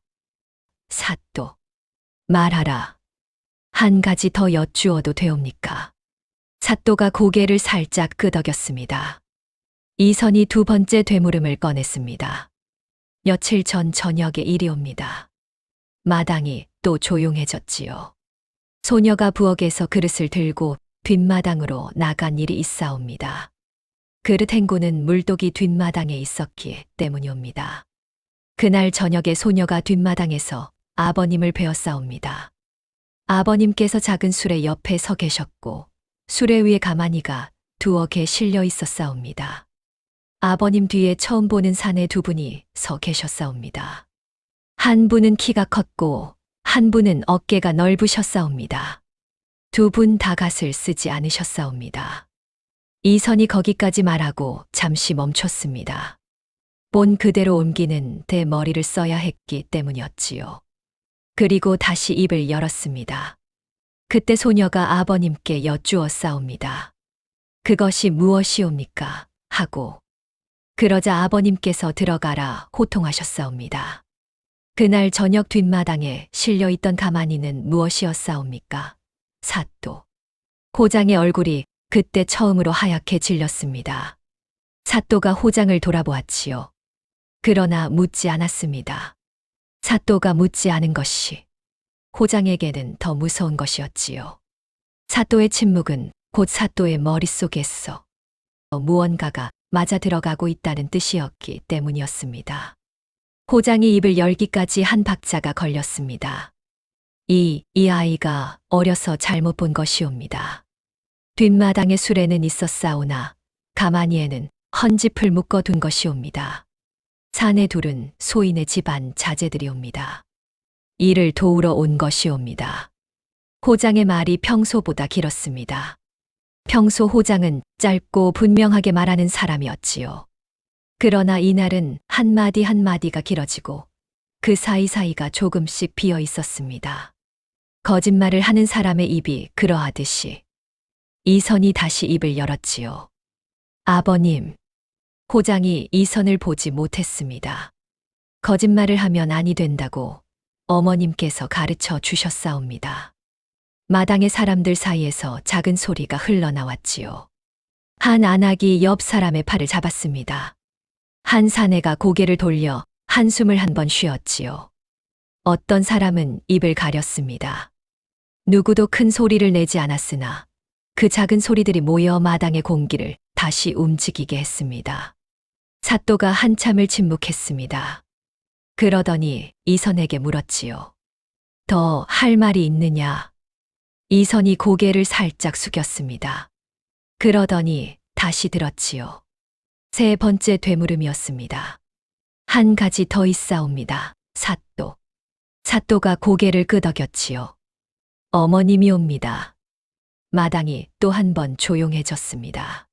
사또. 말하라. 한 가지 더 여쭈어도 되옵니까? 사또가 고개를 살짝 끄덕였습니다. 이선이 두 번째 되물음을 꺼냈습니다. 며칠 전 저녁의 일이옵니다. 마당이 또 조용해졌지요. 소녀가 부엌에서 그릇을 들고 뒷마당으로 나간 일이 있사옵니다. 그릇 행고는 물독이 뒷마당에 있었기 때문이옵니다. 그날 저녁에 소녀가 뒷마당에서 아버님을 베었사옵니다. 아버님께서 작은 수레 옆에 서 계셨고 수레 위에 가마니가 두어 개 실려 있었사옵니다. 아버님 뒤에 처음 보는 사내 두 분이 서 계셨사옵니다. 한 분은 키가 컸고 한 분은 어깨가 넓으셨사옵니다. 두 분 다 갓을 쓰지 않으셨사옵니다. 이선이 거기까지 말하고 잠시 멈췄습니다. 본 그대로 옮기는 대 머리를 써야 했기 때문이었지요. 그리고 다시 입을 열었습니다. 그때 소녀가 아버님께 여쭈었사옵니다. 그것이 무엇이옵니까? 하고. 그러자 아버님께서 들어가라 호통하셨사옵니다. 그날 저녁 뒷마당에 실려있던 가마니는 무엇이었사옵니까? 사또. 호장의 얼굴이 그때 처음으로 하얗게 질렸습니다. 사또가 호장을 돌아보았지요. 그러나 묻지 않았습니다. 사또가 묻지 않은 것이 호장에게는 더 무서운 것이었지요. 사또의 침묵은 곧 사또의 머릿속에서 무언가가 맞아 들어가고 있다는 뜻이었기 때문이었습니다. 호장이 입을 열기까지 한 박자가 걸렸습니다. 이 아이가 어려서 잘못 본 것이옵니다. 뒷마당에 수레는 있었사오나 가마니에는 헌짚을 묶어둔 것이옵니다. 사내 둘은 소인의 집안 자제들이옵니다. 이를 도우러 온 것이옵니다. 호장의 말이 평소보다 길었습니다. 평소 호장은 짧고 분명하게 말하는 사람이었지요. 그러나 이날은 한마디 한마디가 길어지고 그 사이사이가 조금씩 비어 있었습니다. 거짓말을 하는 사람의 입이 그러하듯이 이선이 다시 입을 열었지요. 아버님, 호장이 이선을 보지 못했습니다. 거짓말을 하면 아니 된다고 어머님께서 가르쳐 주셨사옵니다. 마당의 사람들 사이에서 작은 소리가 흘러나왔지요. 한 안악이 옆 사람의 팔을 잡았습니다. 한 사내가 고개를 돌려 한숨을 한 번 쉬었지요. 어떤 사람은 입을 가렸습니다. 누구도 큰 소리를 내지 않았으나 그 작은 소리들이 모여 마당의 공기를 다시 움직이게 했습니다. 사또가 한참을 침묵했습니다. 그러더니 이선에게 물었지요. 더 할 말이 있느냐? 이선이 고개를 살짝 숙였습니다. 그러더니 다시 들었지요. 세 번째 되물음이었습니다. 한 가지 더 있사옵니다. 사또. 사또가 고개를 끄덕였지요. 어머님이옵니다. 마당이 또 한 번 조용해졌습니다.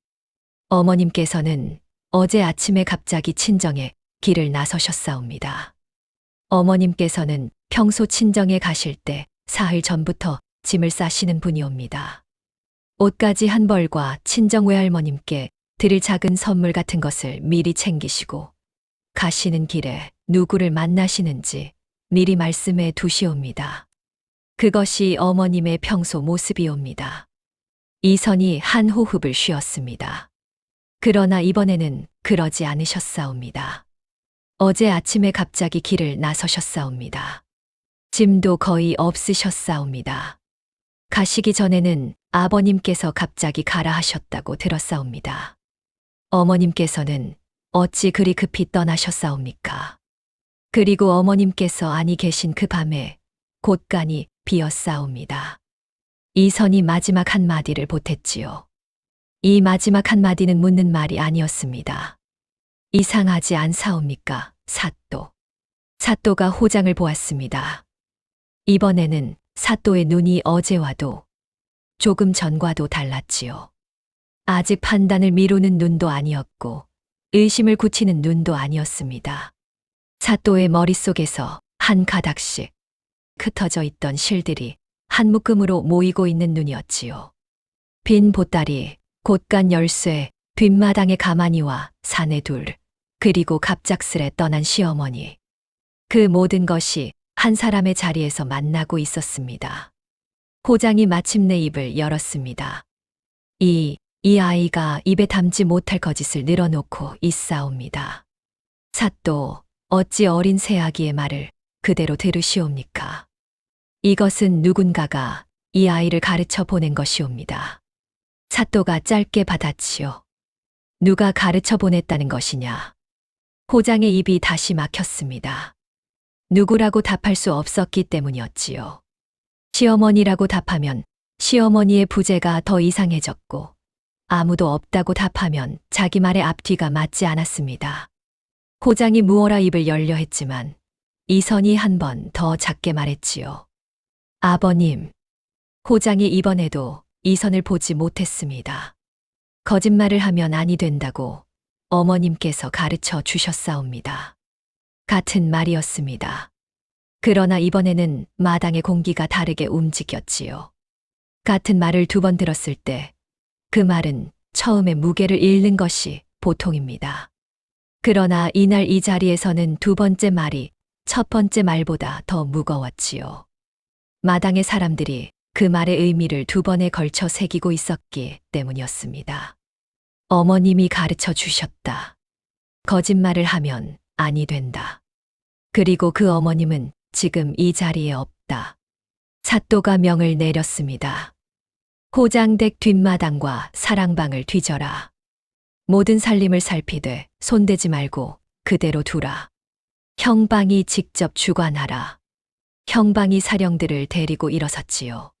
어머님께서는 어제 아침에 갑자기 친정에 길을 나서셨사옵니다. 어머님께서는 평소 친정에 가실 때 사흘 전부터 짐을 싸시는 분이옵니다. 옷가지 한 벌과 친정 외할머님께 드릴 작은 선물 같은 것을 미리 챙기시고 가시는 길에 누구를 만나시는지 미리 말씀해 두시옵니다. 그것이 어머님의 평소 모습이옵니다. 이선이 한 호흡을 쉬었습니다. 그러나 이번에는 그러지 않으셨사옵니다. 어제 아침에 갑자기 길을 나서셨사옵니다. 짐도 거의 없으셨사옵니다. 가시기 전에는 아버님께서 갑자기 가라 하셨다고 들었사옵니다. 어머님께서는 어찌 그리 급히 떠나셨사옵니까? 그리고 어머님께서 아니 계신 그 밤에 곳간이 비었사옵니다. 이선이 마지막 한마디를 보탰지요. 이 마지막 한마디는 묻는 말이 아니었습니다. 이상하지 않사옵니까, 사또? 사또가 호장을 보았습니다. 이번에는 사또의 눈이 어제와도 조금 전과도 달랐지요. 아직 판단을 미루는 눈도 아니었고 의심을 굳히는 눈도 아니었습니다. 사또의 머릿속에서 한 가닥씩 흩어져 있던 실들이 한 묶음으로 모이고 있는 눈이었지요. 빈 보따리, 곳간 열쇠, 뒷마당의 가마니와 사내 둘, 그리고 갑작스레 떠난 시어머니. 그 모든 것이 한 사람의 자리에서 만나고 있었습니다. 호장이 마침내 입을 열었습니다. 이 아이가 입에 담지 못할 거짓을 늘어놓고 있사옵니다. 사또, 어찌 어린 새아기의 말을 그대로 들으시옵니까? 이것은 누군가가 이 아이를 가르쳐 보낸 것이옵니다. 사또가 짧게 받았지요. 누가 가르쳐 보냈다는 것이냐? 호장의 입이 다시 막혔습니다. 누구라고 답할 수 없었기 때문이었지요. 시어머니라고 답하면 시어머니의 부재가 더 이상해졌고, 아무도 없다고 답하면 자기 말의 앞뒤가 맞지 않았습니다. 호장이 무어라 입을 열려 했지만 이선이 한 번 더 작게 말했지요. 아버님. 호장이 이번에도 이선을 보지 못했습니다. 거짓말을 하면 아니 된다고 어머님께서 가르쳐 주셨사옵니다. 같은 말이었습니다. 그러나 이번에는 마당의 공기가 다르게 움직였지요. 같은 말을 두 번 들었을 때 그 말은 처음에 무게를 잃는 것이 보통입니다. 그러나 이날 이 자리에서는 두 번째 말이 첫 번째 말보다 더 무거웠지요. 마당의 사람들이 그 말의 의미를 두 번에 걸쳐 새기고 있었기 때문이었습니다. 어머님이 가르쳐 주셨다. 거짓말을 하면 아니 된다. 그리고 그 어머님은 지금 이 자리에 없다. 사또가 명을 내렸습니다. 호장댁 뒷마당과 사랑방을 뒤져라. 모든 살림을 살피되 손대지 말고 그대로 두라. 형방이 직접 주관하라. 형방이 사령들을 데리고 일어섰지요.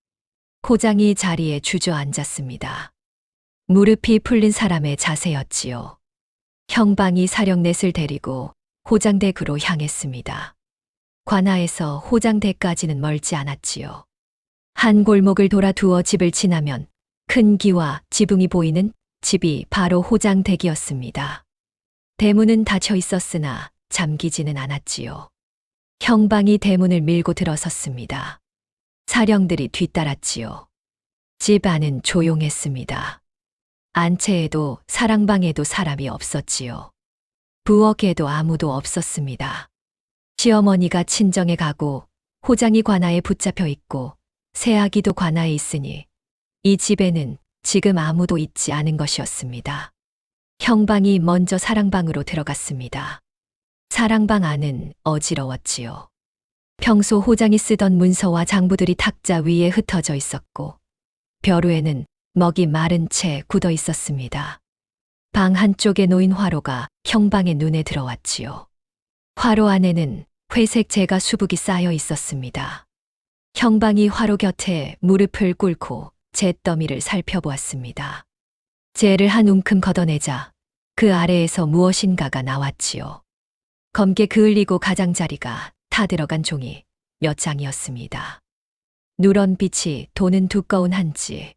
호장이 자리에 주저앉았습니다. 무릎이 풀린 사람의 자세였지요. 형방이 사령넷을 데리고 호장댁으로 향했습니다. 관하에서 호장댁까지는 멀지 않았지요. 한 골목을 돌아 두어 집을 지나면 큰 기와 지붕이 보이는 집이 바로 호장댁이었습니다. 대문은 닫혀 있었으나 잠기지는 않았지요. 형방이 대문을 밀고 들어섰습니다. 사령들이 뒤따랐지요. 집 안은 조용했습니다. 안채에도 사랑방에도 사람이 없었지요. 부엌에도 아무도 없었습니다. 시어머니가 친정에 가고 호장이 관아에 붙잡혀 있고 새아기도 관아에 있으니 이 집에는 지금 아무도 있지 않은 것이었습니다. 형방이 먼저 사랑방으로 들어갔습니다. 사랑방 안은 어지러웠지요. 평소 호장이 쓰던 문서와 장부들이 탁자 위에 흩어져 있었고 벼루에는 먹이 마른 채 굳어 있었습니다. 방 한쪽에 놓인 화로가 형방의 눈에 들어왔지요. 화로 안에는 회색 재가 수북이 쌓여 있었습니다. 형방이 화로 곁에 무릎을 꿇고 잿더미를 살펴보았습니다. 재를 한 움큼 걷어내자 그 아래에서 무엇인가가 나왔지요. 검게 그을리고 가장자리가 타들어간 종이 몇 장이었습니다. 누런 빛이 도는 두꺼운 한지.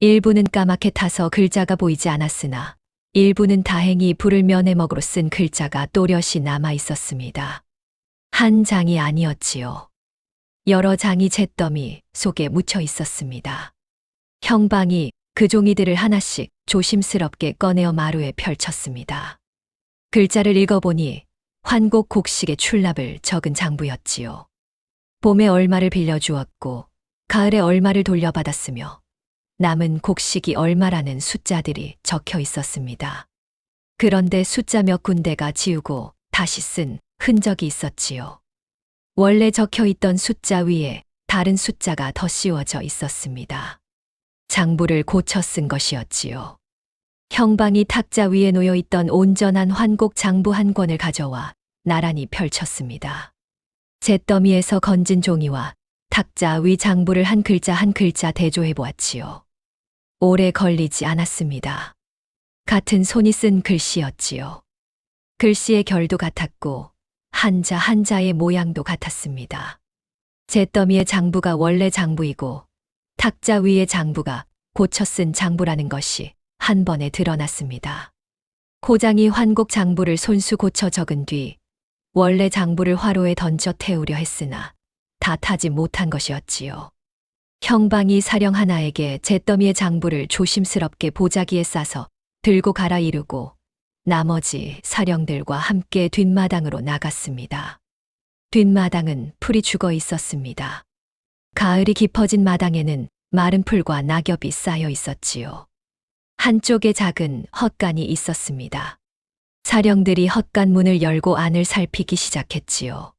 일부는 까맣게 타서 글자가 보이지 않았으나 일부는 다행히 불을 면해먹으로 쓴 글자가 또렷이 남아 있었습니다. 한 장이 아니었지요. 여러 장이 잿더미 속에 묻혀 있었습니다. 형방이 그 종이들을 하나씩 조심스럽게 꺼내어 마루에 펼쳤습니다. 글자를 읽어보니 환곡 곡식의 출납을 적은 장부였지요. 봄에 얼마를 빌려주었고 가을에 얼마를 돌려받았으며 남은 곡식이 얼마라는 숫자들이 적혀 있었습니다. 그런데 숫자 몇 군데가 지우고 다시 쓴 흔적이 있었지요. 원래 적혀 있던 숫자 위에 다른 숫자가 더 씌워져 있었습니다. 장부를 고쳐 쓴 것이었지요. 형방이 탁자 위에 놓여 있던 온전한 환곡 장부 한 권을 가져와 나란히 펼쳤습니다. 잿더미에서 건진 종이와 탁자 위 장부를 한 글자 한 글자 대조해 보았지요. 오래 걸리지 않았습니다. 같은 손이 쓴 글씨였지요. 글씨의 결도 같았고 한자 한자의 모양도 같았습니다. 잿더미의 장부가 원래 장부이고 탁자 위의 장부가 고쳐 쓴 장부라는 것이 한 번에 드러났습니다. 호장이 환곡 장부를 손수 고쳐 적은 뒤 원래 장부를 화로에 던져 태우려 했으나 다 타지 못한 것이었지요. 형방이 사령 하나에게 잿더미의 장부를 조심스럽게 보자기에 싸서 들고 가라 이르고 나머지 사령들과 함께 뒷마당으로 나갔습니다. 뒷마당은 풀이 죽어 있었습니다. 가을이 깊어진 마당에는 마른 풀과 낙엽이 쌓여 있었지요. 한쪽에 작은 헛간이 있었습니다. 사령들이 헛간 문을 열고 안을 살피기 시작했지요.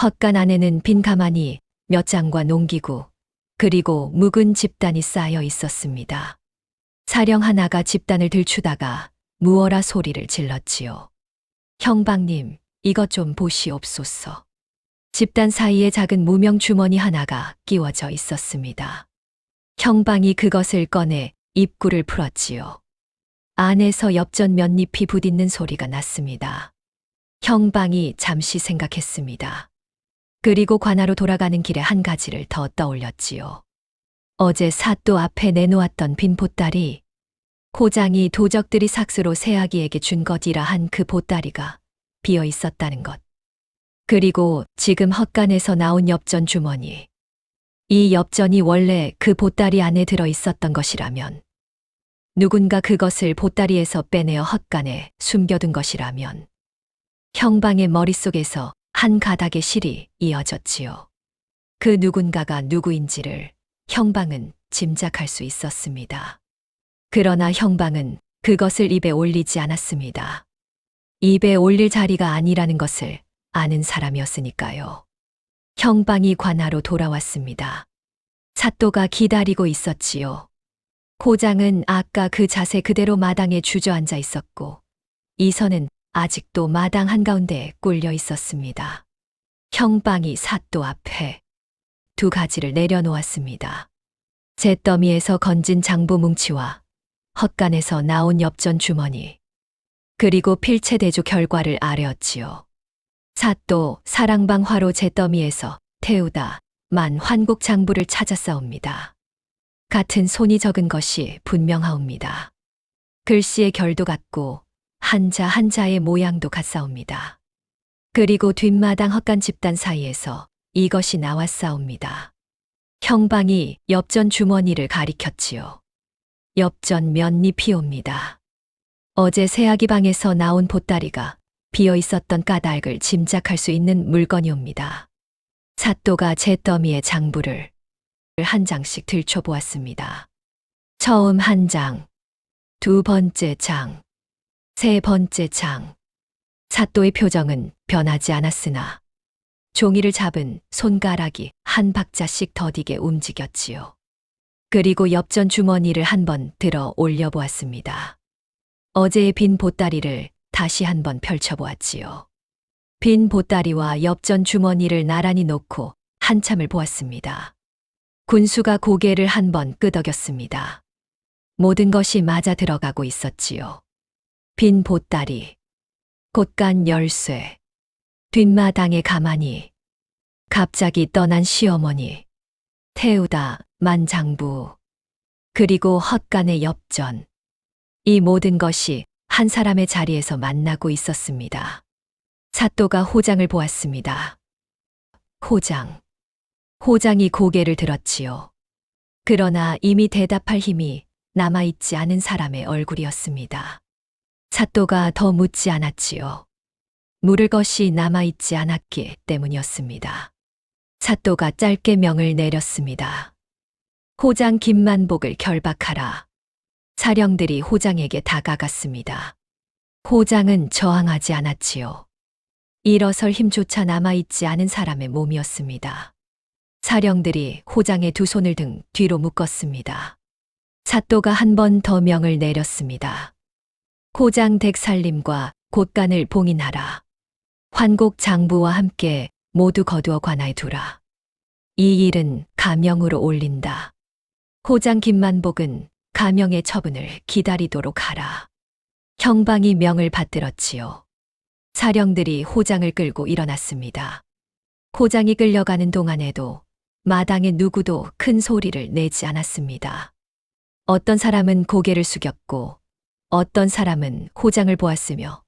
헛간 안에는 빈 가마니 몇 장과 농기구, 그리고 묵은 집단이 쌓여 있었습니다. 사령 하나가 집단을 들추다가 무어라 소리를 질렀지요. 형방님, 이것 좀 보시옵소서. 집단 사이에 작은 무명 주머니 하나가 끼워져 있었습니다. 형방이 그것을 꺼내 입구를 풀었지요. 안에서 엽전 몇 잎이 부딪는 소리가 났습니다. 형방이 잠시 생각했습니다. 그리고 관하로 돌아가는 길에 한 가지를 더 떠올렸지요. 어제 사또 앞에 내놓았던 빈 보따리, 고장이 도적들이 삭스로 새아기에게 준 것이라 한 그 보따리가 비어 있었다는 것. 그리고 지금 헛간에서 나온 엽전 주머니. 이 엽전이 원래 그 보따리 안에 들어 있었던 것이라면, 누군가 그것을 보따리에서 빼내어 헛간에 숨겨둔 것이라면, 형방의 머릿속에서 한 가닥의 실이 이어졌지요. 그 누군가가 누구인지를 형방은 짐작할 수 있었습니다. 그러나 형방은 그것을 입에 올리지 않았습니다. 입에 올릴 자리가 아니라는 것을 아는 사람이었으니까요. 형방이 관하로 돌아왔습니다. 사또가 기다리고 있었지요. 고장은 아까 그 자세 그대로 마당에 주저앉아 있었고, 이선은 아직도 마당 한가운데에 꿀려 있었습니다. 형방이 사또 앞에 두 가지를 내려놓았습니다. 잿더미에서 건진 장부 뭉치와 헛간에서 나온 엽전 주머니, 그리고 필체대조 결과를 아뢰었지요. 사또 사랑방 화로 잿더미에서 태우다 만 환국 장부를 찾았사옵니다. 같은 손이 적은 것이 분명하옵니다. 글씨의 결도 같고 한자 한자의 모양도 같사옵니다. 그리고 뒷마당 헛간 집단 사이에서 이것이 나왔사옵니다. 형방이 엽전 주머니를 가리켰지요. 엽전 몇 잎이옵니다. 어제 새아기 방에서 나온 보따리가 비어 있었던 까닭을 짐작할 수 있는 물건이옵니다. 사또가 잿더미의 장부를 한 장씩 들춰보았습니다. 처음 한 장, 두 번째 장, 세 번째 장. 사또의 표정은 변하지 않았으나 종이를 잡은 손가락이 한 박자씩 더디게 움직였지요. 그리고 엽전 주머니를 한번 들어 올려보았습니다. 어제의 빈 보따리를 다시 한번 펼쳐보았지요. 빈 보따리와 엽전 주머니를 나란히 놓고 한참을 보았습니다. 군수가 고개를 한번 끄덕였습니다. 모든 것이 맞아 들어가고 있었지요. 빈 보따리, 곳간 열쇠, 뒷마당에 가만히, 갑자기 떠난 시어머니, 태우다 만장부, 그리고 헛간의 엽전. 이 모든 것이 한 사람의 자리에서 만나고 있었습니다. 사또가 호장을 보았습니다. 호장. 호장이 고개를 들었지요. 그러나 이미 대답할 힘이 남아있지 않은 사람의 얼굴이었습니다. 사또가 더 묻지 않았지요. 물을 것이 남아있지 않았기 때문이었습니다. 사또가 짧게 명을 내렸습니다. 호장 김만복을 결박하라. 사령들이 호장에게 다가갔습니다. 호장은 저항하지 않았지요. 일어설 힘조차 남아있지 않은 사람의 몸이었습니다. 사령들이 호장의 두 손을 등 뒤로 묶었습니다. 사또가 한 번 더 명을 내렸습니다. 호장 덱살림과 곳간을 봉인하라. 환곡 장부와 함께 모두 거두어 관하에 두라. 이 일은 가명으로 올린다. 호장 김만복은 가명의 처분을 기다리도록 하라. 형방이 명을 받들었지요. 사령들이 호장을 끌고 일어났습니다. 호장이 끌려가는 동안에도 마당에 누구도 큰 소리를 내지 않았습니다. 어떤 사람은 고개를 숙였고, 어떤 사람은 호장을 보았으며,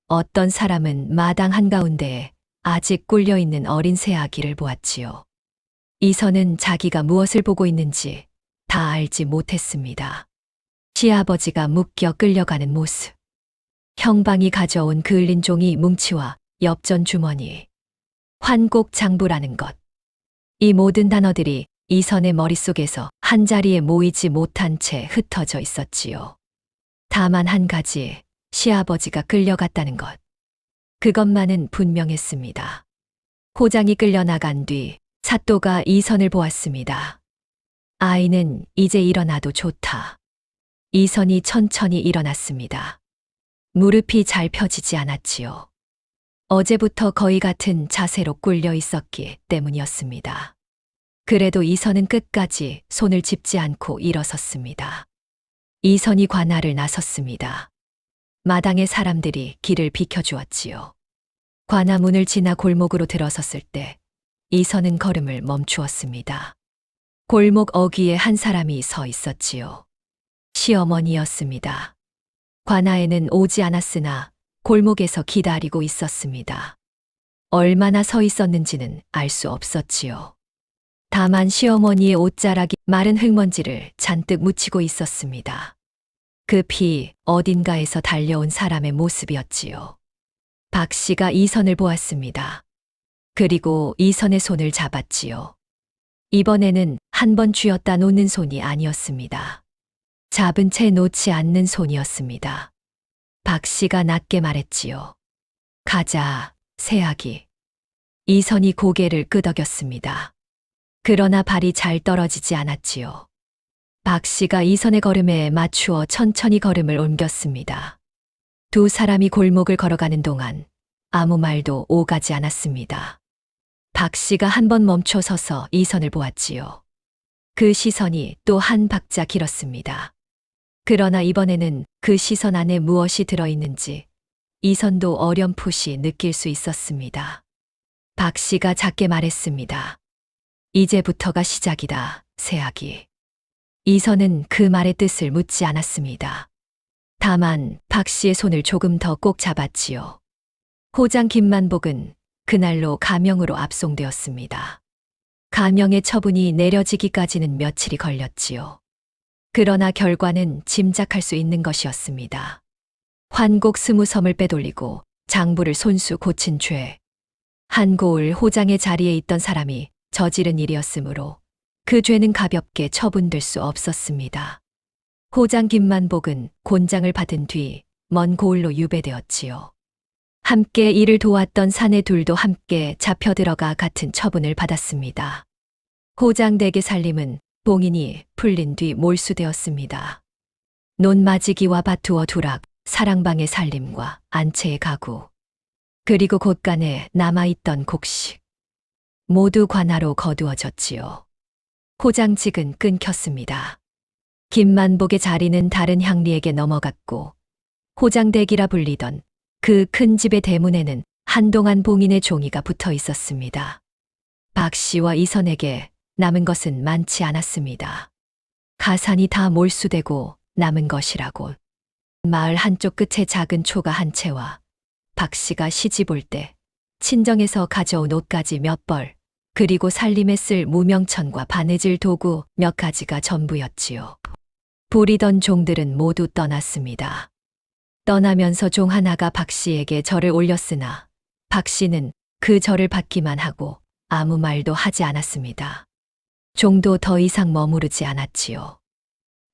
어떤 사람은 마당 한가운데에 아직 꿀려있는 어린 새아기를 보았지요. 이선은 자기가 무엇을 보고 있는지 다 알지 못했습니다. 시아버지가 묶여 끌려가는 모습. 형방이 가져온 그을린 종이 뭉치와 엽전 주머니. 환곡 장부라는 것. 이 모든 단어들이 이선의 머릿속에서 한자리에 모이지 못한 채 흩어져 있었지요. 다만 한 가지, 시아버지가 끌려갔다는 것. 그것만은 분명했습니다. 호장이 끌려나간 뒤 사또가 이선을 보았습니다. 아이는 이제 일어나도 좋다. 이선이 천천히 일어났습니다. 무릎이 잘 펴지지 않았지요. 어제부터 거의 같은 자세로 꿀려 있었기 때문이었습니다. 그래도 이선은 끝까지 손을 짚지 않고 일어섰습니다. 이선이 관할을 나섰습니다. 마당의 사람들이 길을 비켜주었지요. 관아 문을 지나 골목으로 들어섰을 때 이선은 걸음을 멈추었습니다. 골목 어귀에 한 사람이 서 있었지요. 시어머니였습니다. 관아에는 오지 않았으나 골목에서 기다리고 있었습니다. 얼마나 서 있었는지는 알 수 없었지요. 다만 시어머니의 옷자락이 마른 흙먼지를 잔뜩 묻히고 있었습니다. 급히 어딘가에서 달려온 사람의 모습이었지요. 박 씨가 이선을 보았습니다. 그리고 이선의 손을 잡았지요. 이번에는 한 번 쥐었다 놓는 손이 아니었습니다. 잡은 채 놓지 않는 손이었습니다. 박 씨가 낮게 말했지요. 가자, 새아기. 이선이 고개를 끄덕였습니다. 그러나 발이 잘 떨어지지 않았지요. 박 씨가 이선의 걸음에 맞추어 천천히 걸음을 옮겼습니다. 두 사람이 골목을 걸어가는 동안 아무 말도 오가지 않았습니다. 박 씨가 한 번 멈춰 서서 이선을 보았지요. 그 시선이 또 한 박자 길었습니다. 그러나 이번에는 그 시선 안에 무엇이 들어있는지 이선도 어렴풋이 느낄 수 있었습니다. 박 씨가 작게 말했습니다. 이제부터가 시작이다, 새아기. 이선은 그 말의 뜻을 묻지 않았습니다. 다만 박 씨의 손을 조금 더 꼭 잡았지요. 호장 김만복은 그날로 가명으로 압송되었습니다. 가명의 처분이 내려지기까지는 며칠이 걸렸지요. 그러나 결과는 짐작할 수 있는 것이었습니다. 환곡 20섬을 빼돌리고 장부를 손수 고친 죄. 한고을 호장의 자리에 있던 사람이 저지른 일이었으므로 그 죄는 가볍게 처분될 수 없었습니다. 호장 김만복은 곤장을 받은 뒤 먼 고을로 유배되었지요. 함께 일을 도왔던 사내 둘도 함께 잡혀 들어가 같은 처분을 받았습니다. 호장 댁의 살림은 봉인이 풀린 뒤 몰수되었습니다. 논마지기와 밭투어 두락, 사랑방의 살림과 안채의 가구, 그리고 곳간에 남아있던 곡식, 모두 관하로 거두어졌지요. 호장직은 끊겼습니다. 김만복의 자리는 다른 향리에게 넘어갔고 호장댁이라 불리던 그 큰 집의 대문에는 한동안 봉인의 종이가 붙어 있었습니다. 박 씨와 이선에게 남은 것은 많지 않았습니다. 가산이 다 몰수되고 남은 것이라고. 마을 한쪽 끝에 작은 초가 한 채와 박 씨가 시집 올 때 친정에서 가져온 옷가지 몇 벌, 그리고 살림에 쓸 무명천과 바느질 도구 몇 가지가 전부였지요. 부리던 종들은 모두 떠났습니다. 떠나면서 종 하나가 박 씨에게 절을 올렸으나 박 씨는 그 절을 받기만 하고 아무 말도 하지 않았습니다. 종도 더 이상 머무르지 않았지요.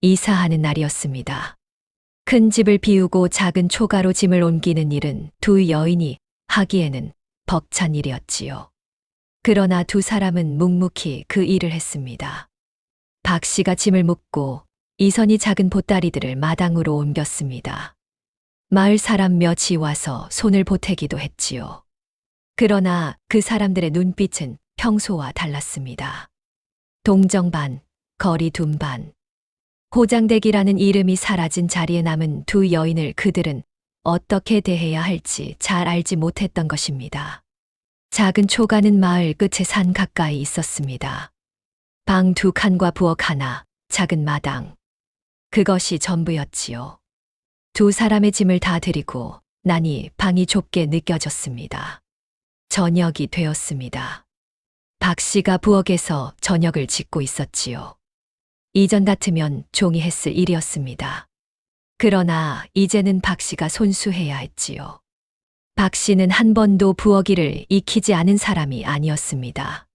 이사하는 날이었습니다. 큰 집을 비우고 작은 초가로 짐을 옮기는 일은 두 여인이 하기에는 벅찬 일이었지요. 그러나 두 사람은 묵묵히 그 일을 했습니다. 박 씨가 짐을 묶고 이선이 작은 보따리들을 마당으로 옮겼습니다. 마을 사람 몇이 와서 손을 보태기도 했지요. 그러나 그 사람들의 눈빛은 평소와 달랐습니다. 동정 반, 거리 둔 반. 호장댁이라는 이름이 사라진 자리에 남은 두 여인을 그들은 어떻게 대해야 할지 잘 알지 못했던 것입니다. 작은 초가는 마을 끝에 산 가까이 있었습니다. 방 두 칸과 부엌 하나, 작은 마당. 그것이 전부였지요. 두 사람의 짐을 다 드리고 나니 방이 좁게 느껴졌습니다. 저녁이 되었습니다. 박 씨가 부엌에서 저녁을 짓고 있었지요. 이전 같으면 종이 했을 일이었습니다. 그러나 이제는 박 씨가 손수해야 했지요. 박 씨는 한 번도 부엌 일을 익히지 않은 사람이 아니었습니다.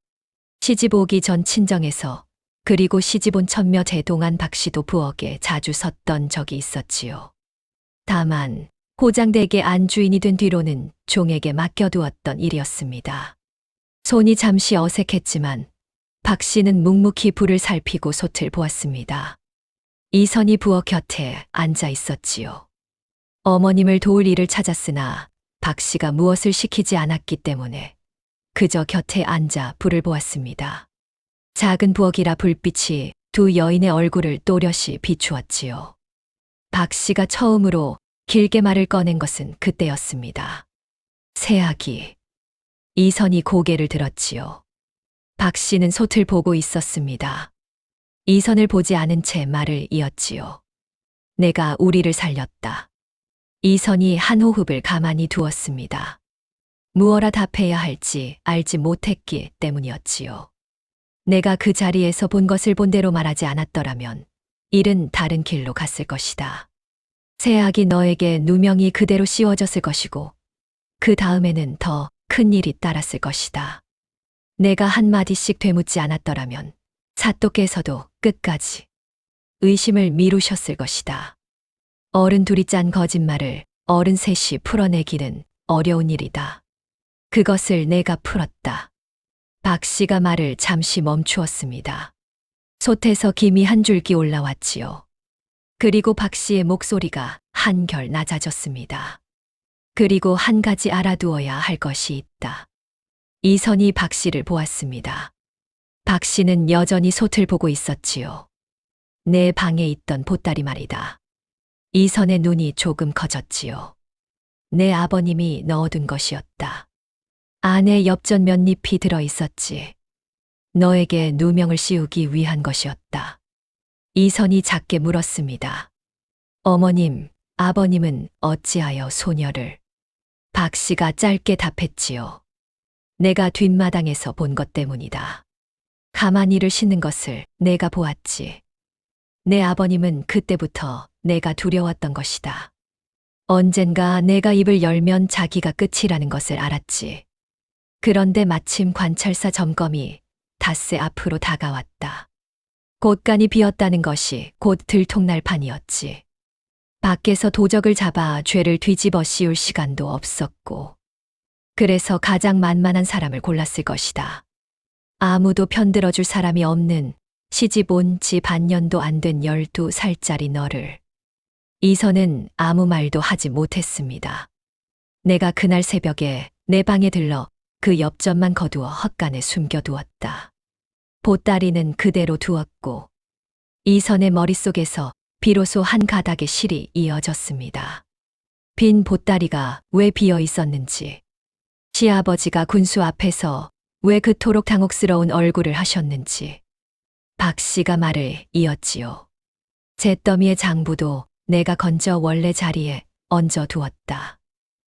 시집 오기 전 친정에서 그리고 시집 온 천몇 해 동안 박 씨도 부엌에 자주 섰던 적이 있었지요. 다만 호장댁의 안주인이 된 뒤로는 종에게 맡겨두었던 일이었습니다. 손이 잠시 어색했지만 박 씨는 묵묵히 불을 살피고 솥을 보았습니다. 이선이 부엌 곁에 앉아 있었지요. 어머님을 도울 일을 찾았으나 박 씨가 무엇을 시키지 않았기 때문에 그저 곁에 앉아 불을 보았습니다. 작은 부엌이라 불빛이 두 여인의 얼굴을 또렷이 비추었지요. 박 씨가 처음으로 길게 말을 꺼낸 것은 그때였습니다. 새아기. 이선이 고개를 들었지요. 박 씨는 솥을 보고 있었습니다. 이선을 보지 않은 채 말을 이었지요. 내가 우리를 살렸다. 이선이 한 호흡을 가만히 두었습니다. 무엇라 답해야 할지 알지 못했기 때문이었지요. 내가 그 자리에서 본 것을 본대로 말하지 않았더라면 일은 다른 길로 갔을 것이다. 새아기 너에게 누명이 그대로 씌워졌을 것이고 그 다음에는 더 큰 일이 따랐을 것이다. 내가 한마디씩 되묻지 않았더라면 사또께서도 끝까지 의심을 미루셨을 것이다. 어른 둘이 짠 거짓말을 어른 셋이 풀어내기는 어려운 일이다. 그것을 내가 풀었다. 박 씨가 말을 잠시 멈추었습니다. 솥에서 김이 한 줄기 올라왔지요. 그리고 박 씨의 목소리가 한결 낮아졌습니다. 그리고 한 가지 알아두어야 할 것이 있다. 이선이 박 씨를 보았습니다. 박 씨는 여전히 솥을 보고 있었지요. 내 방에 있던 보따리 말이다. 이선의 눈이 조금 커졌지요. 내 아버님이 넣어둔 것이었다. 안에 엽전 몇 잎이 들어 있었지. 너에게 누명을 씌우기 위한 것이었다. 이선이 작게 물었습니다. 어머님, 아버님은 어찌하여 소녀를? 박 씨가 짧게 답했지요. 내가 뒷마당에서 본 것 때문이다. 가만히를 씻는 것을 내가 보았지. 내 아버님은 그때부터 내가 두려웠던 것이다. 언젠가 내가 입을 열면 자기가 끝이라는 것을 알았지. 그런데 마침 관찰사 점검이 닷새 앞으로 다가왔다. 곳간이 비었다는 것이 곧 들통날 판이었지. 밖에서 도적을 잡아 죄를 뒤집어 씌울 시간도 없었고. 그래서 가장 만만한 사람을 골랐을 것이다. 아무도 편들어줄 사람이 없는 시집 온 지 반년도 안 된 12살짜리 너를. 이선은 아무 말도 하지 못했습니다. 내가 그날 새벽에 내 방에 들러 그 엽전만 거두어 헛간에 숨겨두었다. 보따리는 그대로 두었고 이선의 머릿속에서 비로소 한 가닥의 실이 이어졌습니다. 빈 보따리가 왜 비어 있었는지, 시아버지가 군수 앞에서 왜 그토록 당혹스러운 얼굴을 하셨는지, 박 씨가 말을 이었지요. 잿더미의 장부도 내가 건져 원래 자리에 얹어 두었다.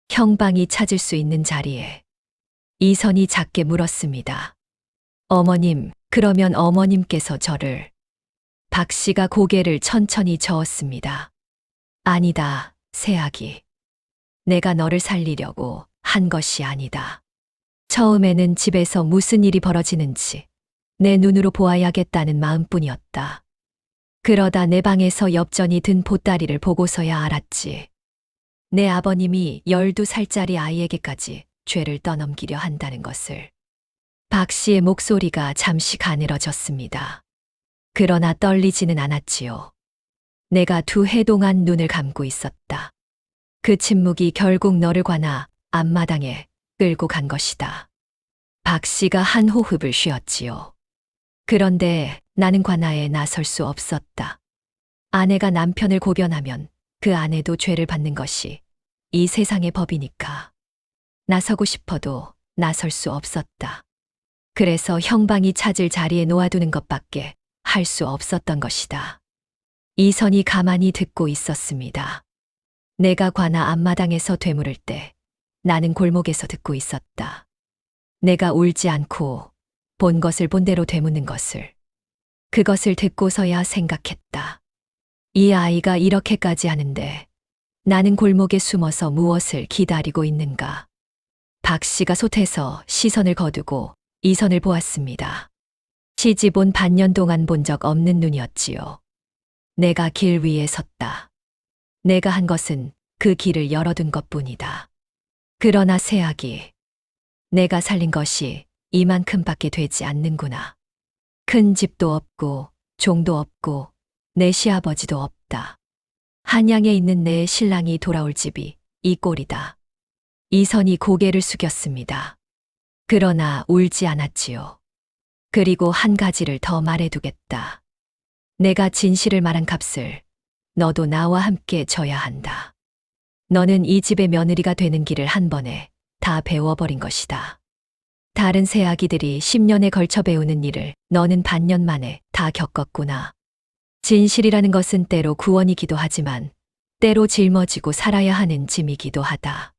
형방이 찾을 수 있는 자리에. 이선이 작게 물었습니다. 어머님, 그러면 어머님께서 저를. 박 씨가 고개를 천천히 저었습니다. 아니다, 새아기. 내가 너를 살리려고 한 것이 아니다. 처음에는 집에서 무슨 일이 벌어지는지 내 눈으로 보아야겠다는 마음뿐이었다. 그러다 내 방에서 엽전이 든 보따리를 보고서야 알았지. 내 아버님이 12살짜리 아이에게까지 죄를 떠넘기려 한다는 것을. 박 씨의 목소리가 잠시 가늘어졌습니다. 그러나 떨리지는 않았지요. 내가 두 해 동안 눈을 감고 있었다. 그 침묵이 결국 너를 관아 앞마당에 끌고 간 것이다. 박 씨가 한 호흡을 쉬었지요. 그런데 나는 관아에 나설 수 없었다. 아내가 남편을 고변하면 그 아내도 죄를 받는 것이 이 세상의 법이니까. 나서고 싶어도 나설 수 없었다. 그래서 형방이 찾을 자리에 놓아두는 것밖에 할 수 없었던 것이다. 이선이 가만히 듣고 있었습니다. 내가 관아 앞마당에서 되물을 때 나는 골목에서 듣고 있었다. 내가 울지 않고 본 것을 본대로 되묻는 것을. 그것을 듣고서야 생각했다. 이 아이가 이렇게까지 하는데 나는 골목에 숨어서 무엇을 기다리고 있는가. 박 씨가 솥에서 시선을 거두고 이선을 보았습니다. 시집 온 반년 동안 본 적 없는 눈이었지요. 내가 길 위에 섰다. 내가 한 것은 그 길을 열어둔 것뿐이다. 그러나 새아기, 내가 살린 것이 이만큼밖에 되지 않는구나. 큰 집도 없고 종도 없고 내 시아버지도 없다. 한양에 있는 내 신랑이 돌아올 집이 이 꼴이다. 이선이 고개를 숙였습니다. 그러나 울지 않았지요. 그리고 한 가지를 더 말해두겠다. 내가 진실을 말한 값을 너도 나와 함께 져야 한다. 너는 이 집의 며느리가 되는 길을 한 번에 다 배워버린 것이다. 다른 새 아기들이 10년에 걸쳐 배우는 일을 너는 반년 만에 다 겪었구나. 진실이라는 것은 때로 구원이기도 하지만 때로 짊어지고 살아야 하는 짐이기도 하다.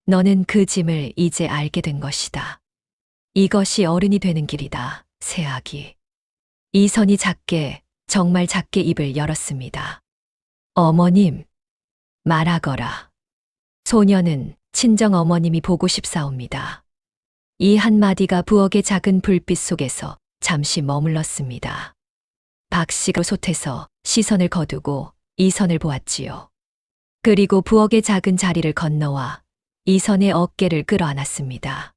너는 그 짐을 이제 알게 된 것이다. 이것이 어른이 되는 길이다, 새 아기. 이선이 작게, 정말 작게 입을 열었습니다. 어머님, 말하거라. 소녀는 친정 어머님이 보고 싶사옵니다. 이 한마디가 부엌의 작은 불빛 속에서 잠시 머물렀습니다. 박씨가 솥에서 시선을 거두고 이선을 보았지요. 그리고 부엌의 작은 자리를 건너와 이선의 어깨를 끌어안았습니다.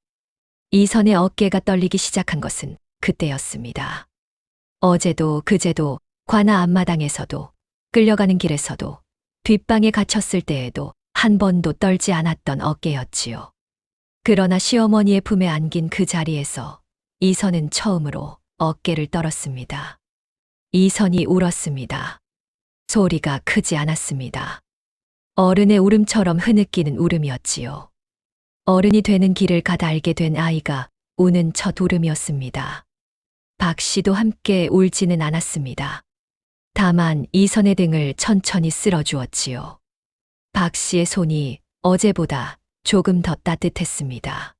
이선의 어깨가 떨리기 시작한 것은 그때였습니다. 어제도 그제도 관아 앞마당에서도 끌려가는 길에서도 뒷방에 갇혔을 때에도 한 번도 떨지 않았던 어깨였지요. 그러나 시어머니의 품에 안긴 그 자리에서 이선은 처음으로 어깨를 떨었습니다. 이선이 울었습니다. 소리가 크지 않았습니다. 어른의 울음처럼 흐느끼는 울음이었지요. 어른이 되는 길을 갓 알게 된 아이가 우는 첫 울음이었습니다. 박씨도 함께 울지는 않았습니다. 다만 이선의 등을 천천히 쓸어주었지요. 박씨의 손이 어제보다 조금 더 따뜻했습니다.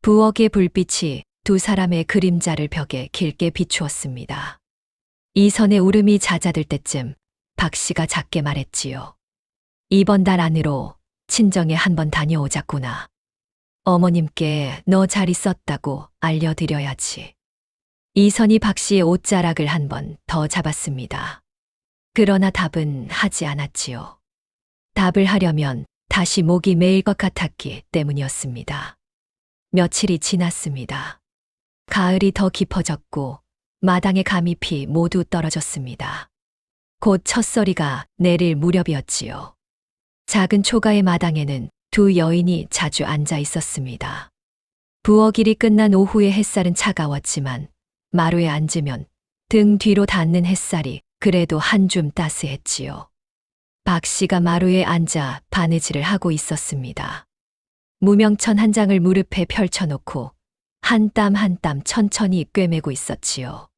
부엌의 불빛이 두 사람의 그림자를 벽에 길게 비추었습니다. 이선의 울음이 잦아들 때쯤 박씨가 작게 말했지요. 이번 달 안으로 친정에 한번 다녀오자꾸나. 어머님께 너 잘 있었다고 알려드려야지. 이선이 박씨의 옷자락을 한 번 더 잡았습니다. 그러나 답은 하지 않았지요. 답을 하려면 다시 목이 메일 것 같았기 때문이었습니다. 며칠이 지났습니다. 가을이 더 깊어졌고 마당의 감잎이 모두 떨어졌습니다. 곧 첫서리가 내릴 무렵이었지요. 작은 초가의 마당에는 두 여인이 자주 앉아 있었습니다. 부엌 일이 끝난 오후의 햇살은 차가웠지만 마루에 앉으면 등 뒤로 닿는 햇살이 그래도 한 줌 따스했지요. 박씨가 마루에 앉아 바느질을 하고 있었습니다. 무명천 한 장을 무릎에 펼쳐놓고 한 땀 한 땀 천천히 꿰매고 있었지요.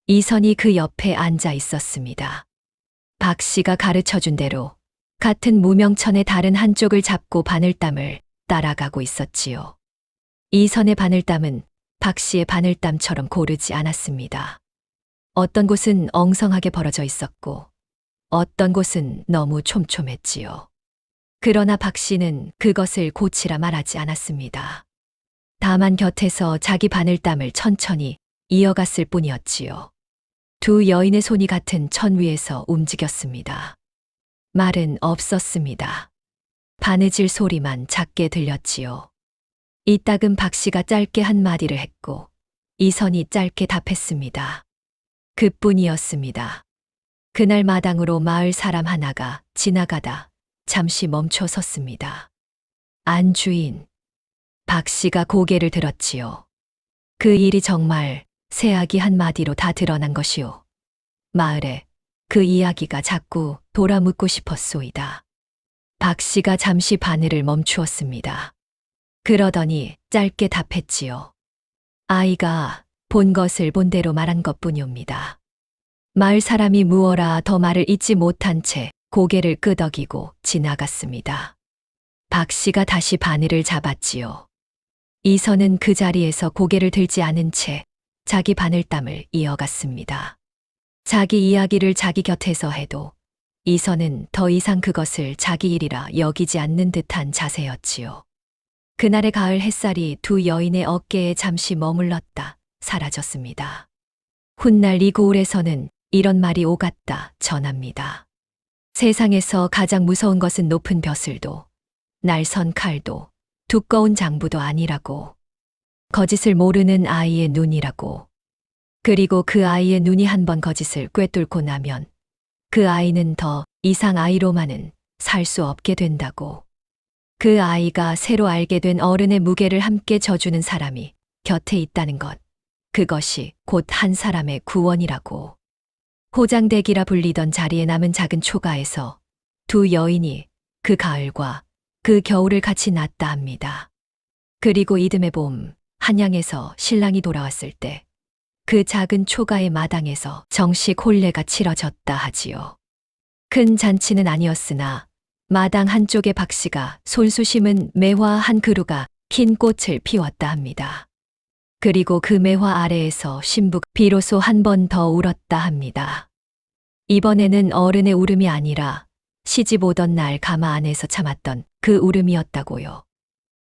이선이 그 옆에 앉아 있었습니다. 박씨가 가르쳐준 대로 같은 무명천의 다른 한쪽을 잡고 바늘땀을 따라가고 있었지요. 이선의 바늘땀은 박씨의 바늘땀처럼 고르지 않았습니다. 어떤 곳은 엉성하게 벌어져 있었고 어떤 곳은 너무 촘촘했지요. 그러나 박씨는 그것을 고치라 말하지 않았습니다. 다만 곁에서 자기 바늘땀을 천천히 이어갔을 뿐이었지요. 두 여인의 손이 같은 천 위에서 움직였습니다. 말은 없었습니다. 바느질 소리만 작게 들렸지요. 이따금 박씨가 짧게 한마디를 했고 이선이 짧게 답했습니다. 그뿐이었습니다. 그날 마당으로 마을 사람 하나가 지나가다 잠시 멈춰 섰습니다. 안주인. 박씨가 고개를 들었지요. 그 일이 정말 새아기 한마디로 다 드러난 것이오. 마을에 그 이야기가 자꾸 돌아묻고 싶었소이다. 박씨가 잠시 바늘을 멈추었습니다. 그러더니 짧게 답했지요. 아이가 본 것을 본대로 말한 것뿐이옵니다. 마을 사람이 무어라 더 말을 잊지 못한 채 고개를 끄덕이고 지나갔습니다. 박씨가 다시 바늘을 잡았지요. 이선은 그 자리에서 고개를 들지 않은 채 자기 바늘땀을 이어갔습니다. 자기 이야기를 자기 곁에서 해도 이선은 더 이상 그것을 자기 일이라 여기지 않는 듯한 자세였지요. 그날의 가을 햇살이 두 여인의 어깨에 잠시 머물렀다 사라졌습니다. 훗날 이 고을에서는 이런 말이 오갔다 전합니다. 세상에서 가장 무서운 것은 높은 벼슬도, 날선 칼도, 두꺼운 장부도 아니라고. 거짓을 모르는 아이의 눈이라고. 그리고 그 아이의 눈이 한 번 거짓을 꿰뚫고 나면 그 아이는 더 이상 아이로만은 살 수 없게 된다고. 그 아이가 새로 알게 된 어른의 무게를 함께 져주는 사람이 곁에 있다는 것. 그것이 곧 한 사람의 구원이라고. 호장대기라 불리던 자리에 남은 작은 초가에서 두 여인이 그 가을과 그 겨울을 같이 났다 합니다. 그리고 이듬해 봄, 한양에서 신랑이 돌아왔을 때 그 작은 초가의 마당에서 정식 혼례가 치러졌다 하지요. 큰 잔치는 아니었으나 마당 한쪽에 박씨가 손수 심은 매화 한 그루가 긴 꽃을 피웠다 합니다. 그리고 그 매화 아래에서 신부가 비로소 한 번 더 울었다 합니다. 이번에는 어른의 울음이 아니라 시집 오던 날 가마 안에서 참았던 그 울음이었다고요.